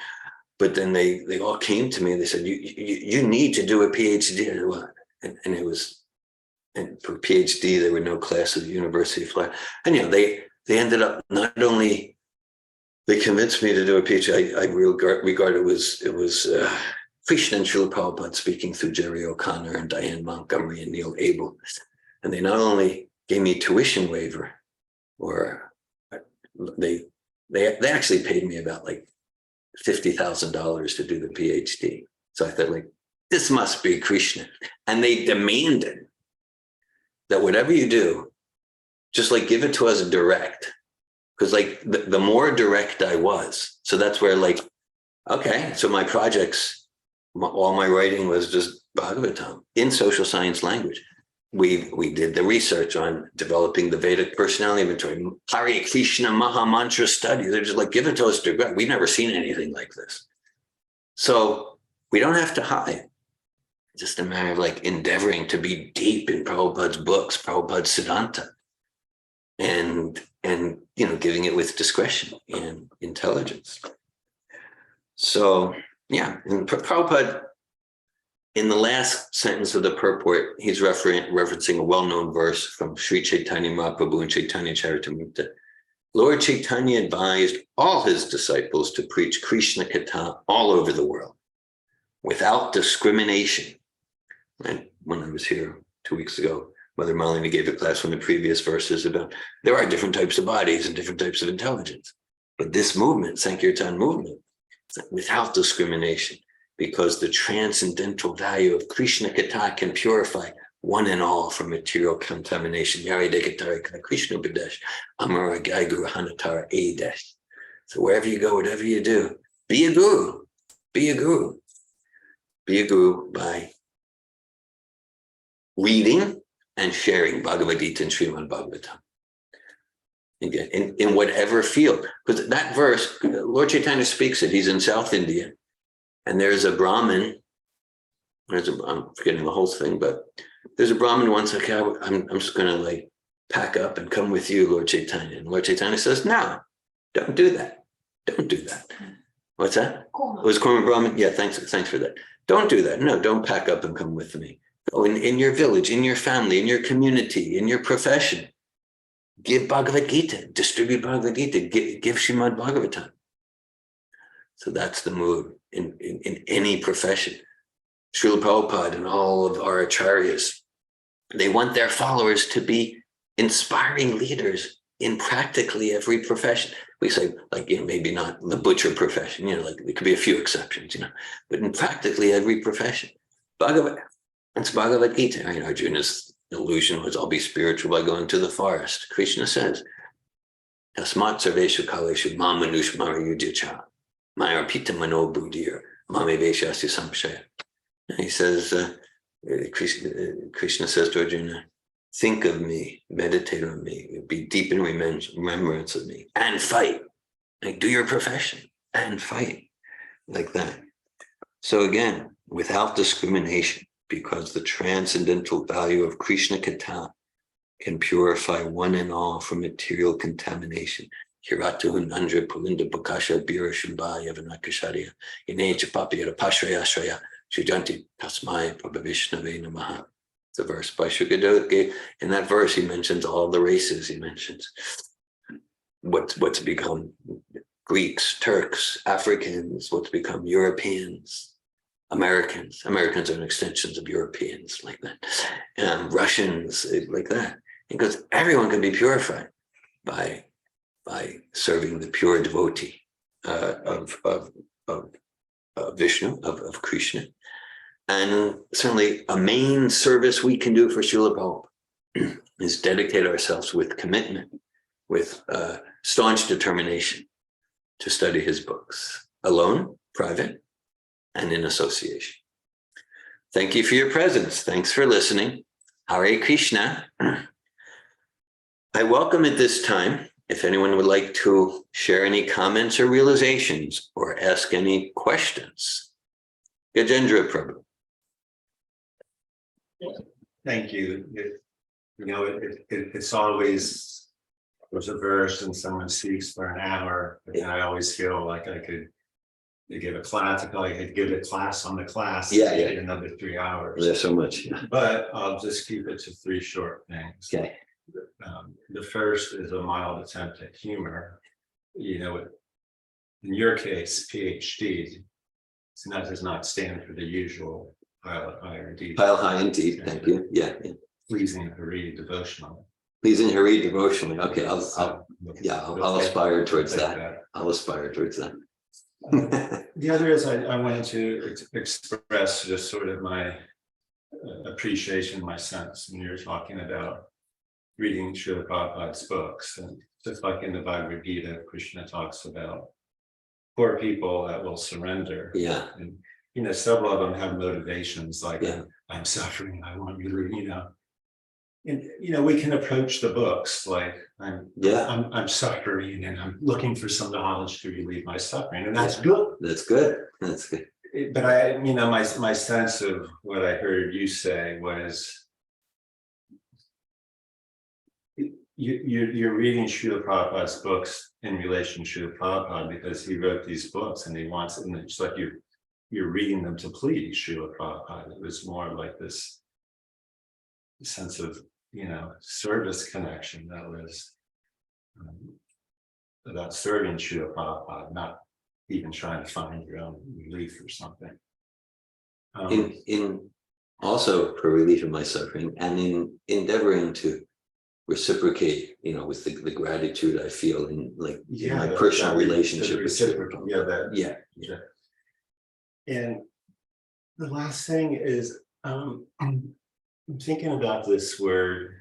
But then they all came to me and they said, you need to do a PhD. And it was, and for PhD, there were no classes at the University of Florida. And they ended up not only, they convinced me to do a PhD. I regard it was Krishna and Srila Prabhupada speaking through Jerry O'Connor and Diane Montgomery and Neil Abel. And they not only gave me tuition waiver, or they actually paid me about like $50,000 to do the PhD. So I thought, like, this must be Krishna. And they demanded that whatever you do, just like give it to us direct. Because like the more direct I was, so that's where like, okay, so my projects, all my writing was just Bhagavatam in social science language. We did the research on developing the Vedic personality inventory, Hare Krishna Maha Mantra study. They're just like, give it to us direct. We've never seen anything like this. So we don't have to hide. It's just a matter of like endeavoring to be deep in Prabhupada's books, Prabhupada's Siddhanta, and giving it with discretion and intelligence. So and Prabhupada, in the last sentence of the purport, he's referencing a well-known verse from Sri Chaitanya Mahaprabhu and Chaitanya Charitamrita. Lord Chaitanya advised all his disciples to preach Krishna Katha all over the world without discrimination. And when I was here 2 weeks ago, Mother Malini gave a class from the previous verses about there are different types of bodies and different types of intelligence. But this movement, Sankirtan movement, without discrimination, because the transcendental value of Krishna Katha can purify one and all from material contamination. Yari Dekatara Krishna Badesh, Amara Gai Guru Hanatara Edesh. So wherever you go, whatever you do, be a guru, be a guru. Be a guru by reading and sharing Bhagavad Gita and Srimad Bhagavatam. Again, in whatever field. Because that verse, Lord Chaitanya speaks it, he's in South India, and there's a Brahmin, I'm forgetting the whole thing, but there's a Brahmin once, okay, I'm just gonna like pack up and come with you, Lord Chaitanya. And Lord Chaitanya says, no, don't do that. Don't do that. What's that? It was Korma Brahmin? Yeah, thanks for that. Don't do that. No, don't pack up and come with me. Go in your village, in your family, in your community, in your profession. Give Bhagavad Gita, distribute Bhagavad Gita, give Srimad Bhagavatam. So that's the mood in any profession. Srila Prabhupada and all of our acharyas, they want their followers to be inspiring leaders in practically every profession. We say, like, maybe not the butcher profession, like there could be a few exceptions, but in practically every profession. It's Bhagavad Gita. Arjuna's illusion was, I'll be spiritual by going to the forest. Krishna says, Tasmat sarveshu kaleshu ma manush mara yudhyacha mayarpita mano buddhir mame veshasya samshaya. He says, Krishna says to Arjuna, think of me, meditate on me, be deep in remembrance of me, and fight. Like, do your profession and fight, like that. So again, without discrimination, because the transcendental value of Krishna Katha can purify one and all from material contamination. Hiratu Nandra Pulinda Bakasha Bira Shambha Yavanakasharya Inecha Papira Pashraya Ashraya Shujanti Tasmai Prabhavishnave Namaha. It's a verse by Shukadev. In that verse, he mentions all the races. He mentions what's become Greeks, Turks, Africans, what's become Europeans, Americans. Americans are extensions of Europeans, like that. Russians, like that. Because everyone can be purified by serving the pure devotee of Vishnu, of Krishna. And certainly a main service we can do for Srila Prabhupada is dedicate ourselves with commitment, with staunch determination to study his books, alone, private, and in association. Thank you for your presence. Thanks for listening. Hare Krishna. I welcome at this time, if anyone would like to share any comments or realizations or ask any questions. Gajendra Prabhu. Thank you. It's always, there's a verse and someone speaks for an hour, and I always feel like I could give a class, I could give a class on the class. Yeah. Another 3 hours. There's so much. Yeah. But I'll just keep it to 3 short things. Okay. The first is a mild attempt at humor. In your case, PhD, so that does not stand for the usual pile high indeed. Pile high indeed. Thank you. Yeah. Pleasing Hari devotionally. Pleasing Hari devotionally. Okay. I'll aspire towards that. I'll aspire towards that. The other is I wanted to express just sort of my appreciation, my sense when you're talking about reading Srila Prabhupada's books. And just like in the Bhagavad Gita, Krishna talks about poor people that will surrender. Yeah. And several of them have motivations like, yeah. I'm suffering, I want you to, and we can approach the books like I'm suffering and I'm looking for some knowledge to relieve my suffering, and that's good. That's good. That's good. But my sense of what I heard you say was you're reading Srila Prabhupada's books in relation to Srila Prabhupada because he wrote these books and he wants it, and it's like you're reading them to please Srila Prabhupada. It was more like this sense of service connection that was about serving Srila Prabhupada, not even trying to find your own relief or something. In also for relief of my suffering, and in endeavoring to reciprocate, with the gratitude I feel in my that- personal that relationship with Srila reciprocal. Yeah, that. Yeah. And the last thing is, I'm thinking about this word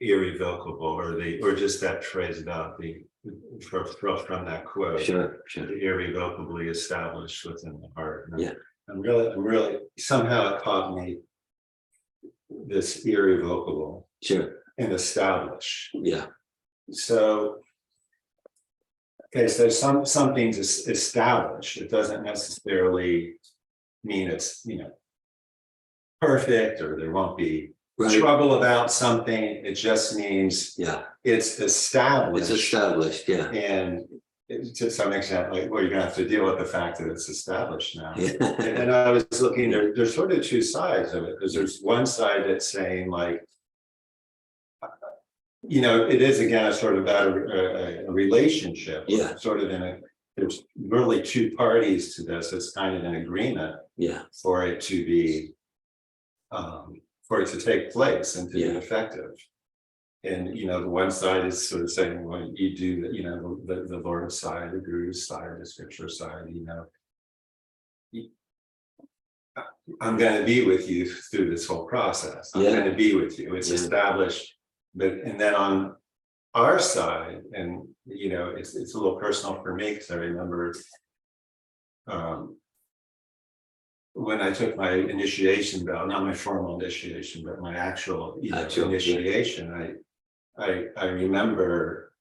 irrevocable, or just that phrase about from that quote. Sure. Irrevocably established within the heart. And Yeah. I'm really somehow it caught me, this irrevocable Sure. and establish. Yeah. So, okay, so something's established. It doesn't necessarily mean it's, perfect, or there won't be Right. trouble about something. It just means Yeah. it's established. It's established. Yeah. And to some extent, well, you're gonna have to deal with the fact that it's established now. Yeah. And I was looking, there's sort of two sides of it, because there's one side that's saying it is again a sort of about a relationship. Yeah. Sort of there's really two parties to this. It's kind of an agreement Yeah. for it to be, for it to take place and to be effective. And, the one side is sort of saying, well, you do, the Lord's side, the Guru's side, the scripture side, I'm going to be with you through this whole process. I'm going to be with you. It's established. And then on our side, and, it's a little personal for me, because I remember when I took my initiation bell, not my formal initiation, but my actual, initiation, I remember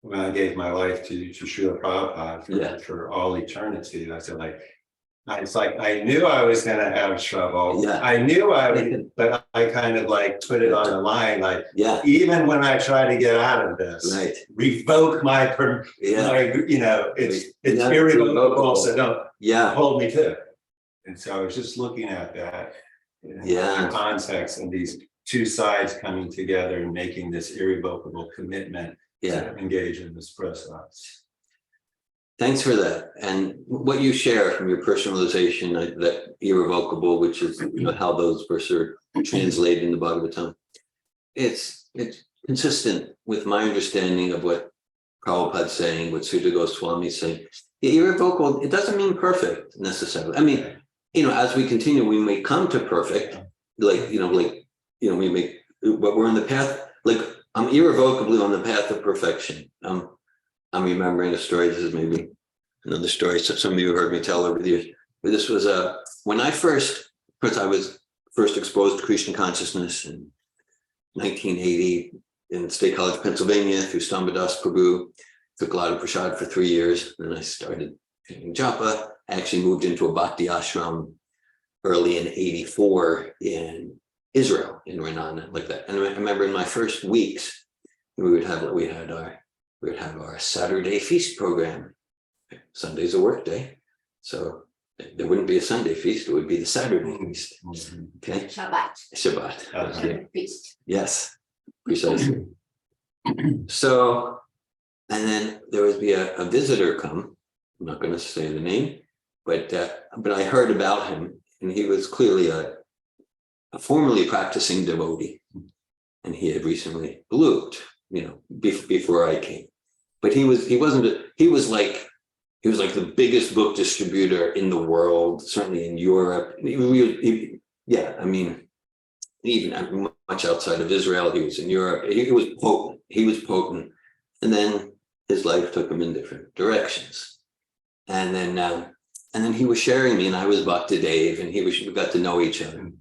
when I gave my life to Srila Prabhupada for all eternity. I said, it's like I knew I was going to have trouble. Yeah. I knew I would, but I kind of put it on the line. Even when I try to get out of this, revoke my, it's irrevocable. So don't hold me to it. And so I was just looking at that in context, and these two sides coming together and making this irrevocable commitment to engage in this process. Thanks for that. And what you share from your personalization, that irrevocable, which is how those verses are translated in the Bhagavatam, it's consistent with my understanding of what Prabhupada's saying, what Sutta Goswami's saying. The irrevocable, it doesn't mean perfect necessarily. I mean, as we continue, we may come to perfect, we may, but we're on the path, I'm irrevocably on the path of perfection. I'm remembering a story. This is maybe another story. So some of you heard me tell over the years. But this was when I was first exposed to Krishna consciousness in 1980 in State College, Pennsylvania, through Stambhadas Prabhu. Took a lot of prasad for 3 years. Then I started doing japa. I actually moved into a bhakti ashram early in '84 in Israel, in Renana, like that. And I remember in my first weeks, we had our Saturday feast program. Sunday's a work day, so there wouldn't be a Sunday feast, it would be the Saturday feast. Okay. Shabbat. Okay. Feast. Yes, precisely. So, and then there would be a visitor come. I'm not going to say the name, but I heard about him, and he was clearly a formerly practicing devotee, and he had recently looped, before I came. But he was like the biggest book distributor in the world, certainly in Europe. Even much outside of Israel, he was in Europe. He was potent. And then his life took him in different directions. And then he was sharing me, and I was Bhakti Dave, and we got to know each other.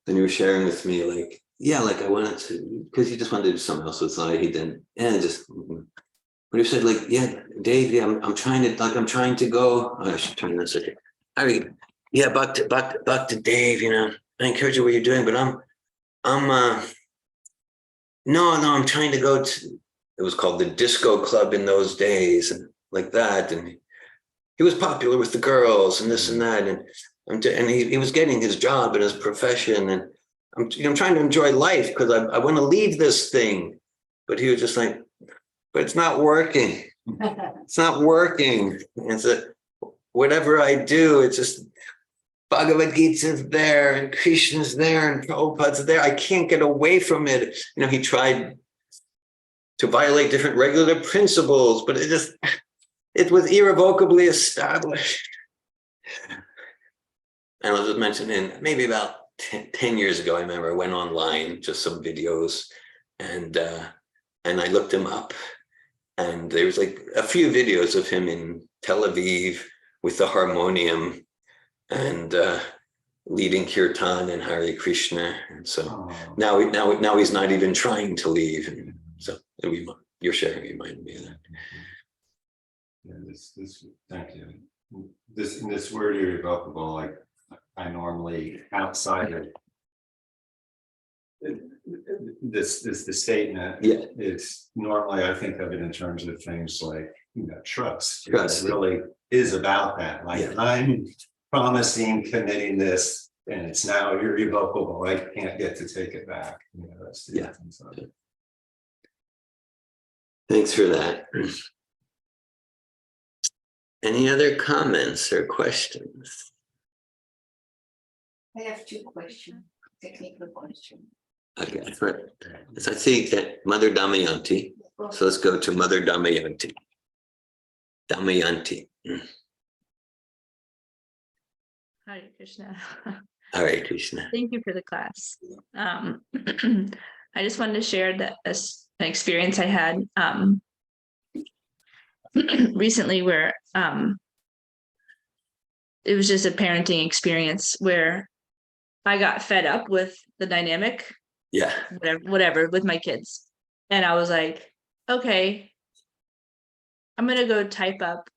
Then he was sharing with me, I wanted to, because he just wanted to do something else with life. He didn't, but he said, Dave, I'm trying to go. I should turn this again. Back to Dave, I encourage you what you're doing, but I'm trying to go to, it was called the disco club in those days, and like that. And he was popular with the girls and this and that. And he was getting his job and his profession. And I'm trying to enjoy life because I want to leave this thing. But he was just but it's not working. It's not working. And so whatever I do, it's just Bhagavad Gita's there and Krishna's there and Prabhupada's there. I can't get away from it. You know, he tried to violate different regular principles, but it was irrevocably established. And I was just mentioning maybe about 10 years ago, I remember I went online, just some videos, and I looked him up. And there was like a few videos of him in Tel Aviv with the harmonium and leading kirtan and Hare Krishna. And so now he's not even trying to leave. And so your sharing reminded me of that. Yeah, this thank you. This word irrevocable, like I normally outside of the statement, Yeah. it's normally I think of it in terms of things like, you know, trust. Trust. It really is about that. Like, Yeah. I'm promising, committing this, and it's now irrevocable. I can't get to take it back. You know, that's the essence of it. Thanks for that. Any other comments or questions? I have 2 questions, technical question. Okay, so I see that Mother Damayanti. So let's go to Mother Damayanti. Damayanti. Hare Krishna. Hare Krishna. Thank you for the class. I just wanted to share that as an experience I had recently where it was just a parenting experience where I got fed up with the dynamic, Yeah. whatever with my kids. And I was like, okay, I'm going to go type up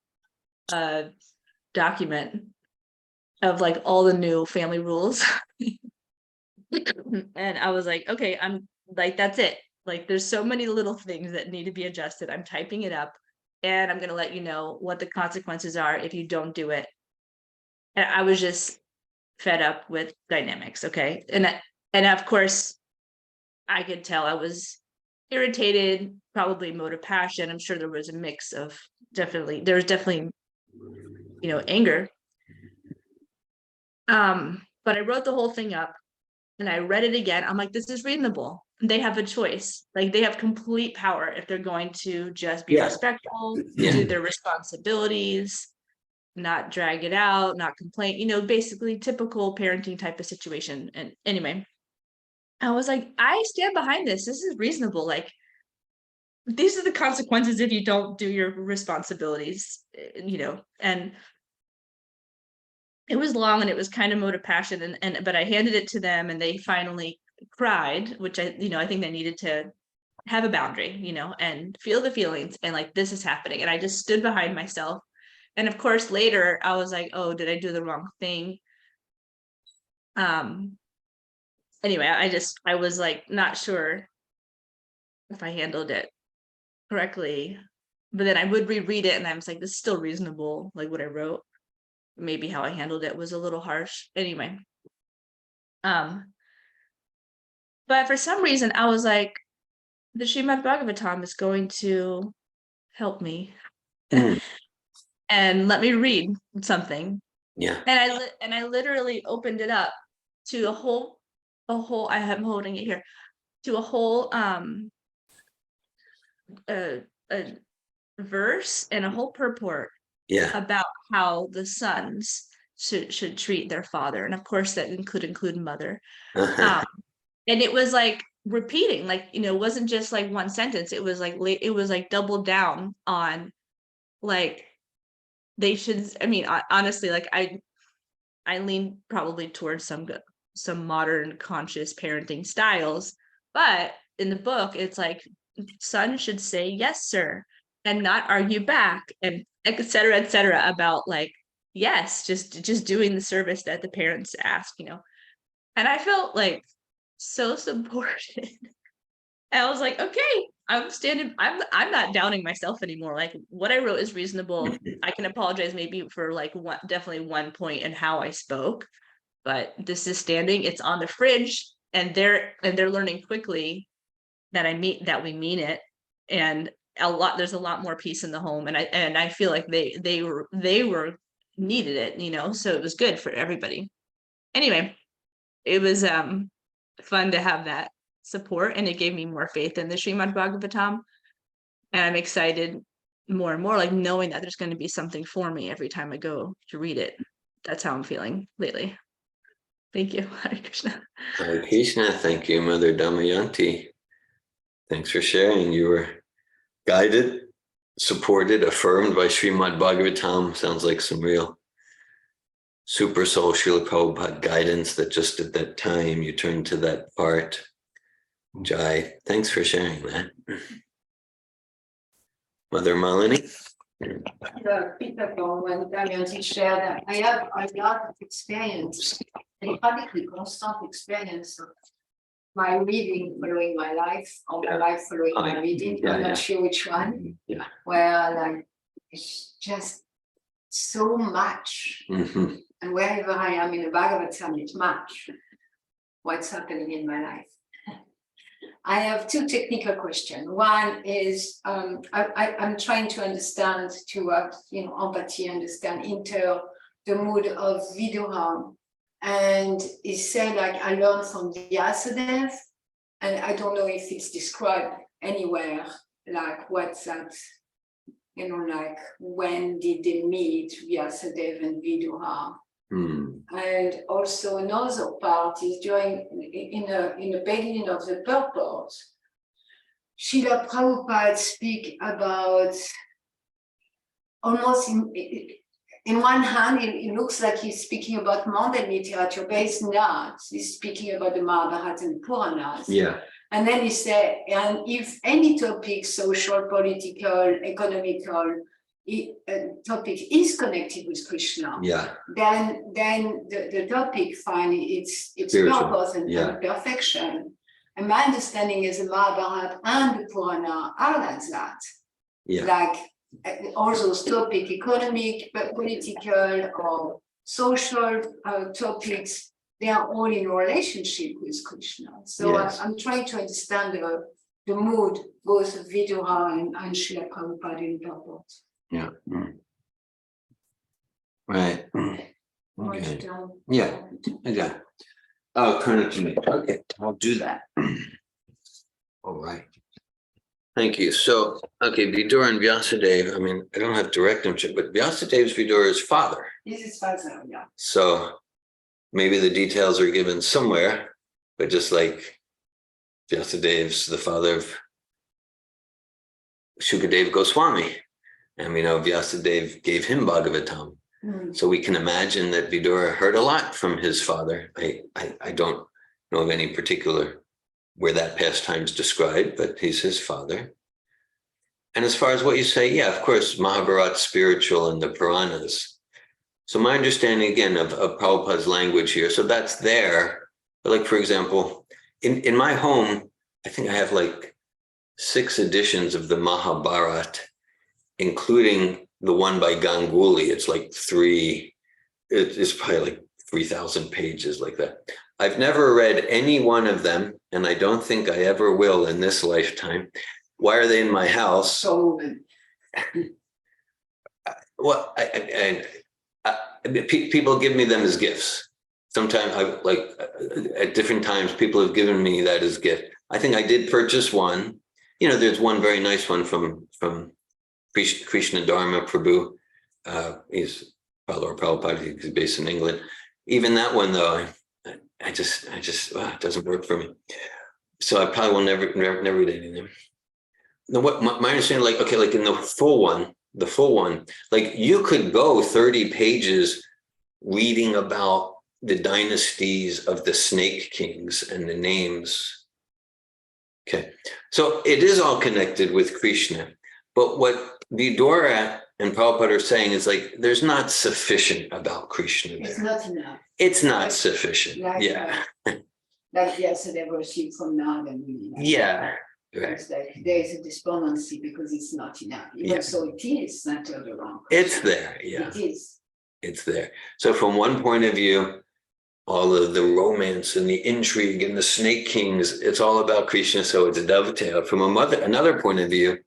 a document of like all the new family rules. And I was like, okay, I'm like, that's it. Like, there's so many little things that need to be adjusted. I'm typing it up and I'm going to let you know what the consequences are if you don't do it. And I was just fed up with dynamics. Okay. And of course, I could tell I was irritated, probably mode of passion. I'm sure there was a mix of there was definitely, you know, anger. But I wrote the whole thing up and I read it again. I'm like, this is reasonable. They have a choice. Like, they have complete power if they're going to just be respectful, do their responsibilities, not drag it out, not complain, you know, basically typical parenting type of situation. And anyway, I was like, I stand behind this. This is reasonable. Like, these are the consequences if you don't do your responsibilities, you know. And it was long and it was kind of mode of passion, but I handed it to them and they finally cried, which I think they needed to have a boundary, you know, and feel the feelings and like, this is happening. And I just stood behind myself. And of course, later I was like, oh, did I do the wrong thing? Anyway, I was like, not sure if I handled it correctly, but then I would reread it and I was like, this is still reasonable, like what I wrote. Maybe how I handled it was a little harsh. Anyway. But for some reason I was like, the Srimad Bhagavatam is going to help me and let me read something. Yeah. And I literally opened it up to a whole I'm holding it here, to a whole a verse and a whole purport about how the sons should treat their father, and of course that could include mother. And it was like repeating, like, you know, it wasn't just like one sentence. It was like doubled down on, like, they should. I mean, honestly, like I lean probably towards some modern conscious parenting styles, but in the book it's like, son should say yes sir and not argue back, and etc about, like, yes, just doing the service that the parents ask, you know. And I felt like so supported. And I was like, okay, I'm not downing myself anymore. Like, what I wrote is reasonable. I can apologize maybe for like definitely one point in how I spoke, but this is standing, it's on the fridge, and they're learning quickly that we mean it. And there's a lot more peace in the home. And I feel like they were needed it, you know, so it was good for everybody. anyway, it was fun to have that support, and it gave me more faith in the Srimad Bhagavatam. And I'm excited more and more, like knowing that there's going to be something for me every time I go to read it. That's how I'm feeling lately. Thank you. Hare Krishna. Hare Krishna. Thank you, Mother Damayanti. Thanks for sharing. You were guided, supported, affirmed by Srimad Bhagavatam. Sounds like some real super soul Srila Prabhupada guidance that just at that time you turned to that part. Jai, thanks for sharing that. Mother Malini? Peter, when Damayanti shared that, I have a lot of experience, radically constant experience of my reading following my life, or my life following my reading. I'm not sure which one. Yeah. Where like it's just so much. Mm-hmm. And wherever I am in the Bhagavatam, it's much what's happening in my life. I have two technical questions. One is I'm trying to understand, to have empathy, understand the mood of Vidura. And he said, like, I learned from Vyasadeva, and I don't know if it's described anywhere, like what's that, like when did they meet, Vyasadeva and Vidura? And also another part is in the beginning of the purport, Srila Prabhupada speak about almost in one hand, it looks like he's speaking about modern literature, but it's not. He's speaking about the Mahabharata and Puranas. Yeah. And then he said, and if any topic, social, political, economical, topic is connected with Krishna, then the topic finally its purpose and perfection. And my understanding is the Mahabharata and the Purana are like that. Like all those topics, economic, political, or social topics, they are all in relationship with Krishna. So I'm trying to understand the mood, both of Vidura and Srila Prabhupada in the purport. Yeah. Right. Okay. Yeah. Oh, turn it to me. Okay, I'll do that. All right. Thank you. So, okay, Vidura and Vyasadeva, I mean, I don't have direct mention, but Vyasadeva's Vidura's father. This is father, yeah. So maybe the details are given somewhere, but just like Vyasadeva's the father of Shukadeva Goswami. And we know Vyasadeva gave him Bhagavatam. So we can imagine that Vidura heard a lot from his father. I don't know of any particular where that pastime is described, but he's his father. And as far as what you say, yeah, of course, Mahabharata spiritual and the Puranas. So my understanding, again, of Prabhupada's language here, so that's there. But like, for example, in my home, I think I have like 6 editions of the Mahabharata, including the one by Ganguly. It's like it's probably like 3,000 pages like that. I've never read any one of them, and I don't think I ever will in this lifetime. Why are they in my house? So well, people give me them as gifts. Sometimes at different times, people have given me that as gift. I think I did purchase one. There's one very nice one from Krishna Dharma Prabhu. He's follower of Prabhupada. He's based in England. Even that one, though, it doesn't work for me. So I probably will never read any of them. Now, what my understanding, like in the full one, like you could go 30 pages reading about the dynasties of the snake kings and the names. Okay, so it is all connected with Krishna. But what Vidura and Prabhupada are saying is like, there's not sufficient about Krishna there. it's not enough. It's not sufficient. Like, like yesterday received from Nag and really. Right. It's like there is a despondency because it's not enough. Even so it is centered around. It's there, It is. It's there. So from one point of view, all of the romance and the intrigue and the snake kings, it's all about Krishna, so it's dovetailed. From another point of view,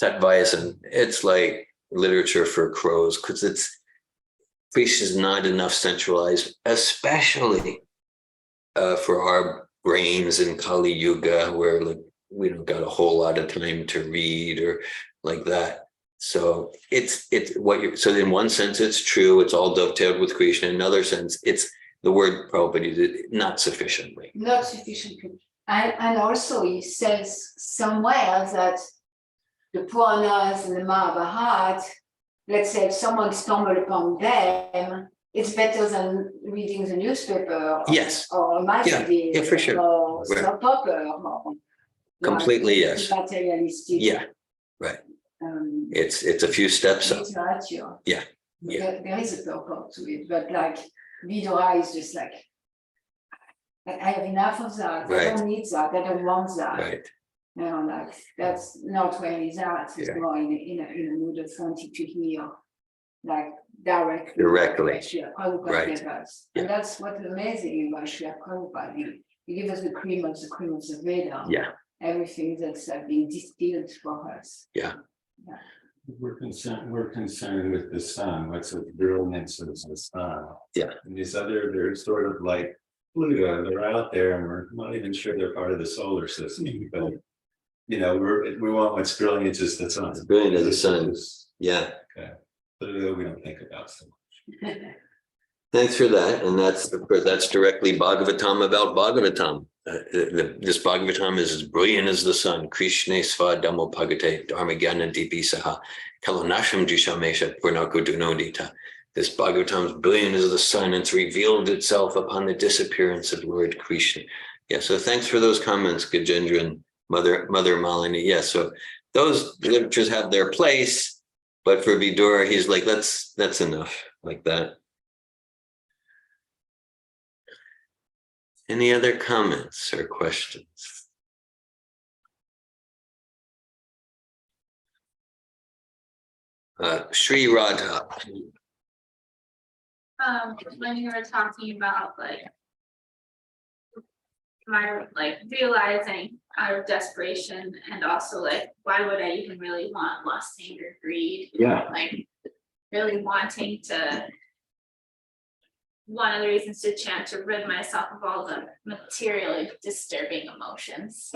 Tattvayasan, it's like literature for crows, because Krishna is not enough centralized, especially for our brains in Kali Yuga, where like we don't got a whole lot of time to read or like that. So it's what you're, so in one sense it's true, it's all dovetailed with Krishna. In another sense, it's the word Prabhupada did not sufficiently. Not sufficiently. And also he says somewhere that the Puranas and the Mahabharata, let's say if someone stumbled upon them, it's better than reading the newspaper. Yes. Or a magazine. Yeah, for sure. Or Right. soap opera. Or, Completely, yes. Materialistic. Yeah, right. It's a few steps up. Literature. Yeah. There is a purpose to it, but like Vidura is just like, I have enough of that. Right. I don't need that. I don't want that. Right. You know, like that's not where he's at. He's Yeah. more in a mood of wanting to hear, like directly. Directly. Srila Prabhupada Right. gave us. And that's what's amazing about Srila Prabhupada. He gives us the cream of the Veda. Yeah. Everything that's being distilled for us. Yeah. We're concerned with the sun. What's the brilliance of the sun? Yeah. And these other, they're sort of like Pluto. They're out there, and we're not even sure they're part of the solar system. But you know, we want what's brilliant is the sun. It's brilliant as the sun. Yeah. Okay. Pluto, we don't think about so much. Thanks for that. And that's directly Bhagavatam about Bhagavatam. This Bhagavatam is as brilliant as the sun. Krishna sva dhammo bhagate dharma jnana dipisaha kalonasham jishamesha purnako dunodita. This Bhagavatam is brilliant as the sun. It's revealed itself upon the disappearance of Lord Krishna. Yeah, so thanks for those comments, Gajendra and Mother Malini. Yeah, so those literatures have their place, but for Vidura, he's like, that's enough, like that. Any other comments or questions? Sri Radha. When you were talking about like my like realizing out of desperation, and also like why would I even really want lust, anger, greed? Yeah. Like really wanting to, one of the reasons to chant to rid myself of all the materially disturbing emotions.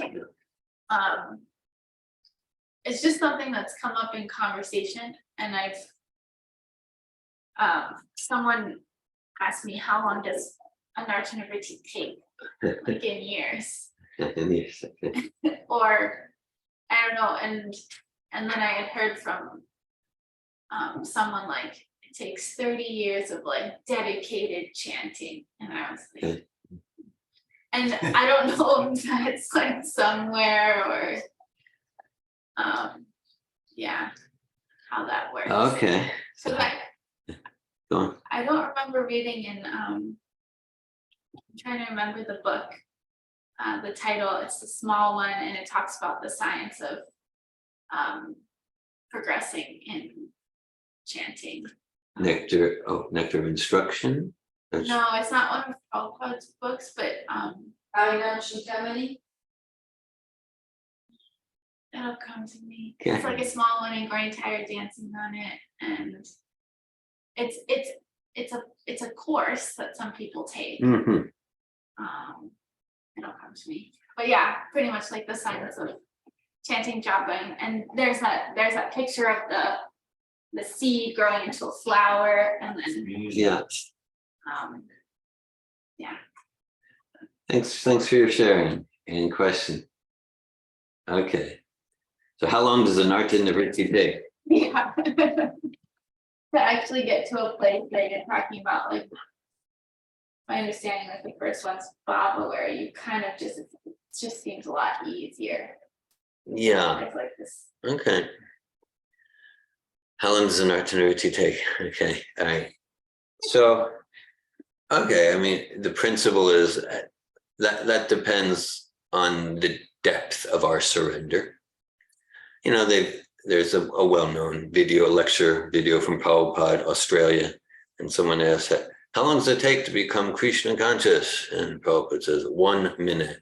It's just something that's come up in conversation, and someone asked me how long does a Nartanavriti take, like in years, or I don't know, and then I had heard from someone like it takes 30 years of like dedicated chanting, and I was like, and I don't know if that's like somewhere or yeah, how that works. Okay. So Go on. I don't remember reading in I'm trying to remember the book, the title. It's a small one, and it talks about the science of progressing in chanting. Nectar of Instruction. No, it's not one of Prabhupada's books, but it'll come to me. Okay. It's like a small one, and growing tired dancing on it, and it's a course that some people take. Mm-hmm. It'll come to me, but yeah, pretty much like the science of chanting japa, and there's that picture of the seed growing into a flower, and then Yeah. yeah. Thanks for your sharing and question. Okay. So how long does an Nartanavriti take? Yeah. To actually get to a place that you're talking about, like my understanding that the first one's Baba, where you kind of it just seems a lot easier. Yeah. It's like this. Okay. How long does an Nartanavriti take? Okay. All right. So, okay. I mean, the principle is that depends on the depth of our surrender. You know, there's a well-known lecture video from Prabhupada, Australia, and someone asked, how long does it take to become Krishna conscious? And Prabhupada says, 1 minute.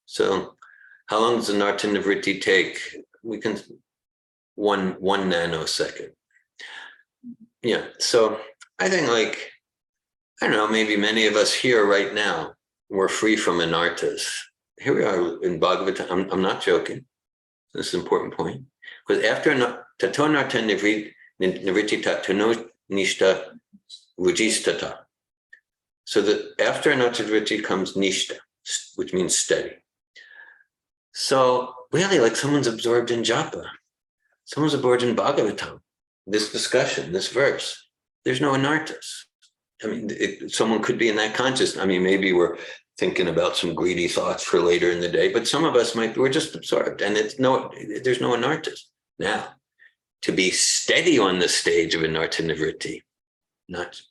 So how long does a Nartanavriti take? We can, one nanosecond. Yeah, so I think, like, I don't know, maybe many of us here right now, we're free from anartas. Here we are in Bhagavatam. I'm not joking. This is an important point. Because after tato narta nivritita tano nishta vujistata. So that after anarta nivritti comes nishta, which means steady. So really, like, someone's absorbed in japa. Someone's absorbed in Bhagavatam. This discussion, this verse. There's no anartas. I mean, someone could be in that consciousness. I mean, maybe we're thinking about some greedy thoughts for later in the day, but some of us we're just absorbed, and there's no anartas. Now, to be steady on the stage of anarta nivritti, not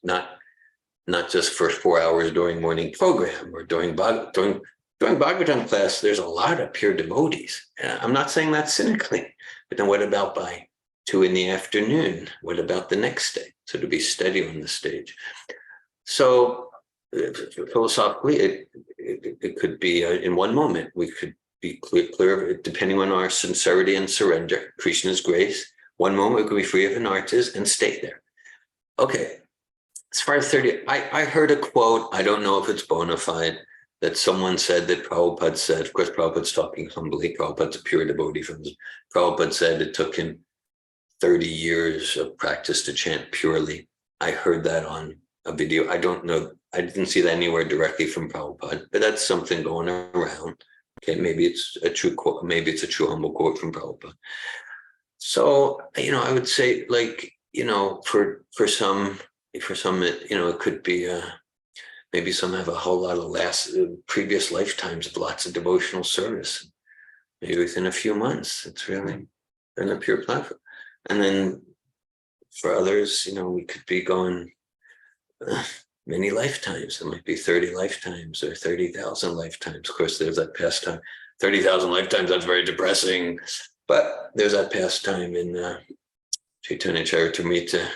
just for 4 hours during morning program or during Bhagavatam class, there's a lot of pure devotees. I'm not saying that cynically, but then what about by 2 p.m? What about the next day? So to be steady on the stage. So philosophically, it could be in one moment, we could be clear, depending on our sincerity and surrender, Krishna's grace. One moment we could be free of anartas and stay there. Okay, as far as 30, I heard a quote, I don't know if it's bona fide, that someone said that Prabhupada said, of course, Prabhupada's talking humbly, Prabhupada's a pure devotee from this. Prabhupada said it took him 30 years of practice to chant purely. I heard that on a video. I don't know. I didn't see that anywhere directly from Prabhupada, but that's something going around. Okay, maybe it's a true quote. Maybe it's a true humble quote from Prabhupada. So, I would say, like, for some, it could be, maybe some have a whole lot of previous lifetimes of lots of devotional service. Maybe within a few months, it's really been a pure platform. And then for others, we could be going many lifetimes. It might be 30 lifetimes or 30,000 lifetimes. Of course, there's that pastime. 30,000 lifetimes, that's very depressing. But there's that pastime in Chaitanya Charitamrita,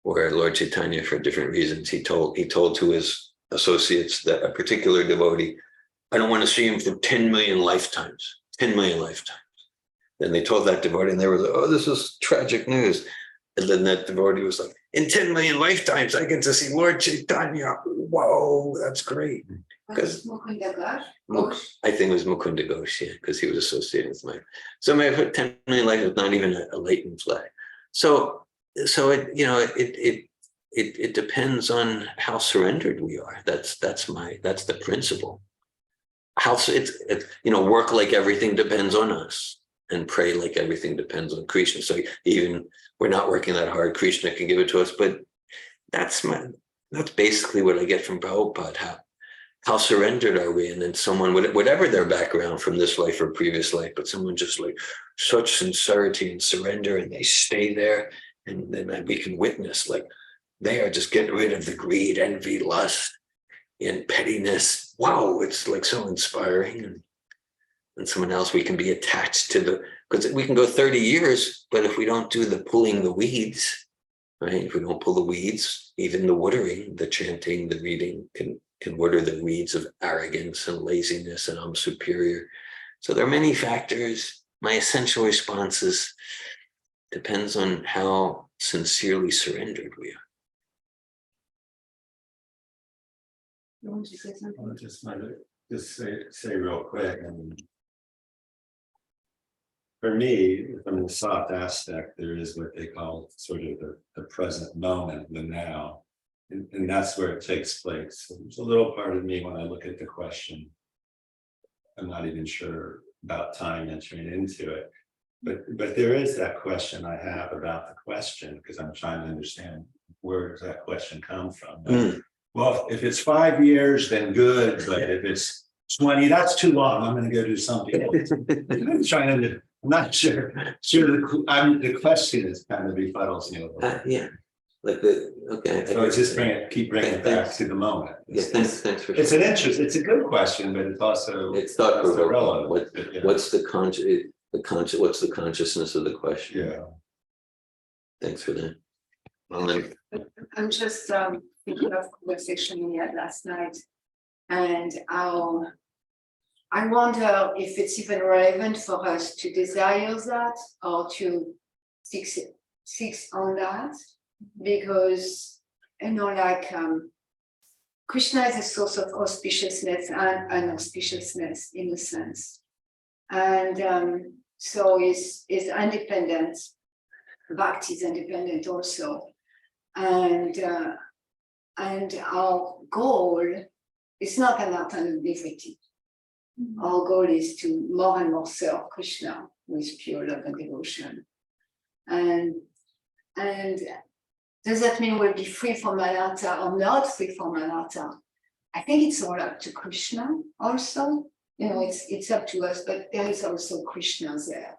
where Lord Chaitanya, for different reasons, he told to his associates that a particular devotee, I don't want to see him for 10 million lifetimes, 10 million lifetimes. Then they told that devotee, and they were like, oh, this is tragic news. And then that devotee was like, in 10 million lifetimes, I get to see Lord Chaitanya. Whoa, that's great. Because I think it was Mukunda Ghosh, yeah, because he was associated with my. So maybe 10 million life is not even a latent flag. So it depends on how surrendered we are. That's the principle. How work like everything depends on us, and pray like everything depends on Krishna. So even we're not working that hard, Krishna can give it to us. But that's basically what I get from Prabhupada. How surrendered are we? And then someone, whatever their background from this life or previous life, but someone just like such sincerity and surrender, and they stay there, and then we can witness, like, they are just getting rid of the greed, envy, lust, and pettiness. Wow, it's like so inspiring. And someone else, we can be attached to because we can go 30 years, but if we don't do the pulling the weeds, right? If we don't pull the weeds, even the watering, the chanting, the reading can water the weeds of arrogance and laziness and I'm superior. So there are many factors. My essential response depends on how sincerely surrendered we are. You want to say something? I just wanted to say real quick, and for me, from the soft aspect, there is what they call sort of the present moment, the now. And that's where it takes place. So there's a little part of me when I look at the question, I'm not even sure about time entering into it. But there is that question I have about the question, because I'm trying to understand where does that question come from. Well, if it's 5 years, then good. But if it's 20, that's too long. I'm going to go do something else. I'm not sure. The question is kind of befuddles me a little bit. Yeah. Okay. So it's just keep bringing it back to the moment. Yeah, thanks for it's sharing. It's a good question, but it's also relevant. What's the consciousness of the question? Yeah. Thanks for that. Well, then, I'm just thinking of conversation we had last night, and how I wonder if it's even relevant for us to desire that or to fix on that. because, like Krishna is a source of auspiciousness and unauspiciousness in a sense. And so is independent. Bhakti is independent also. And our goal is not an alternativity. Our goal is to more and more serve Krishna with pure love and devotion. And does that mean we'll be free from anatta or not free from anatta? I think it's all up to Krishna also. It's up to us, but there is also Krishna there.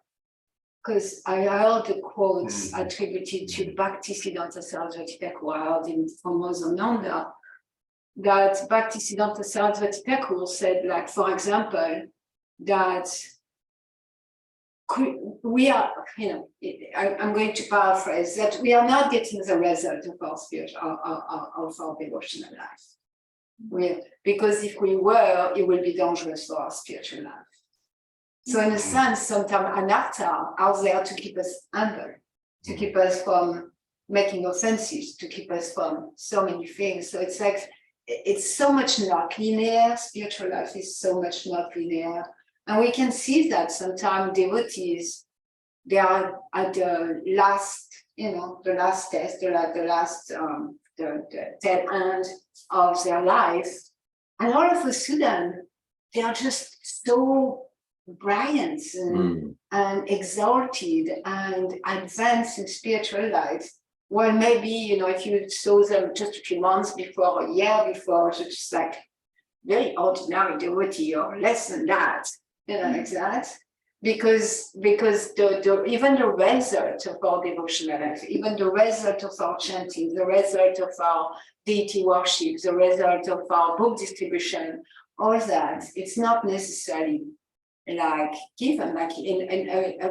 Because I heard the quotes attributed to Bhaktisiddhanta Saraswati Thakur, I heard him from Mazananda, that Bhaktisiddhanta Saraswati Thakur said, like, for example, that we are, I'm going to paraphrase, that we are not getting the result of our spiritual, of our devotional life. Because if we were, it would be dangerous for our spiritual life. So in a sense, sometimes anatta are there to keep us humble, to keep us from making offenses, to keep us from so many things. So it's like, it's so much not linear. Spiritual life is so much not linear. And we can see that sometimes devotees, they are at the last, the last test, the tail end of their life. And all of a sudden, they are just so brilliant and exalted and advanced in spiritual life. Well, maybe, if you saw them just a few months before, a year before, so just like very ordinary devotee or less than that, like that. Because even the result of our devotional life, even the result of our chanting, the result of our deity worship, the result of our book distribution, all that, it's not necessarily like given, like in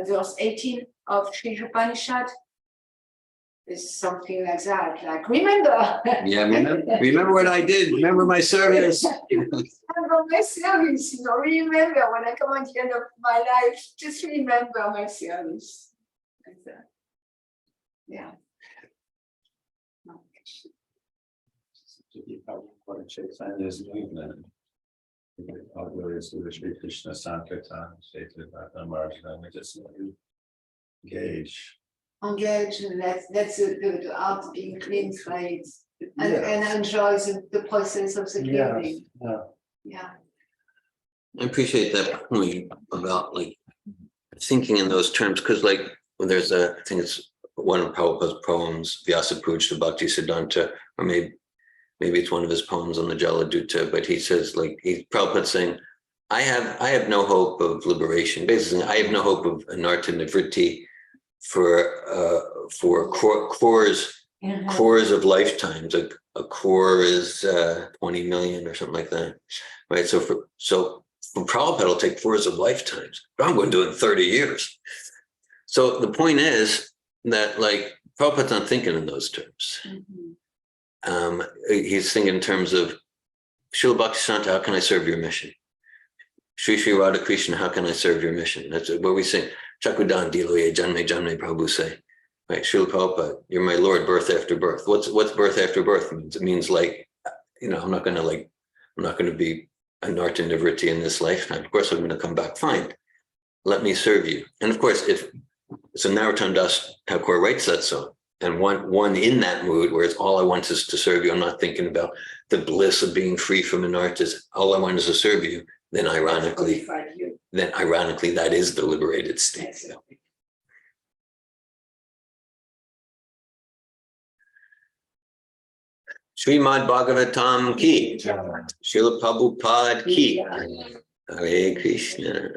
verse 18 of Sri Upanishad, is something like that, like remember. Yeah, remember what I did, remember my service. Remember my service, remember when I come at the end of my life, just remember my service. Like that. Yeah. Chaitanya's movement. Sri Krishna Sankirtan, we just engage. And that's the art of being clean slate and enjoy the process of the clearing. Yeah. I appreciate that point about like thinking in those terms, because like there's I think it's one of Prabhupada's poems, Vyasa Pujta Bhakti Siddhanta, or maybe it's one of his poems on the Jaladutta, but he says, like, Prabhupada's saying, I have no hope of liberation. Basically, I have no hope of anartha nivritti for cores of lifetimes. A core is 20 million or something like that, right? So for Prabhupada, it'll take cores of lifetimes, but I'm going to do it in 30 years. So the point is that, like, Prabhupada's not thinking in those terms. He's thinking in terms of Srila Bhaktisiddhanta, how can I serve your mission? Sri Sri Radha Krishna, how can I serve your mission? That's what we sing. Chakudan Diloye Janme Janme Prabhu say. Right, Srila Prabhupada, you're my Lord, birth after birth. What's birth after birth means? It means, like, I'm not going to be anartha nivritti in this lifetime. Of course, I'm going to come back. Fine, let me serve you. And of course, so Narottam Das Thakur writes that song. And one in that mood, where it's all I want is to serve you. I'm not thinking about the bliss of being free from anarthas. All I want is to serve you. Then ironically, that is the liberated state. Srimad Bhagavatam ki, Srila Prabhupada ki, Hare Krishna.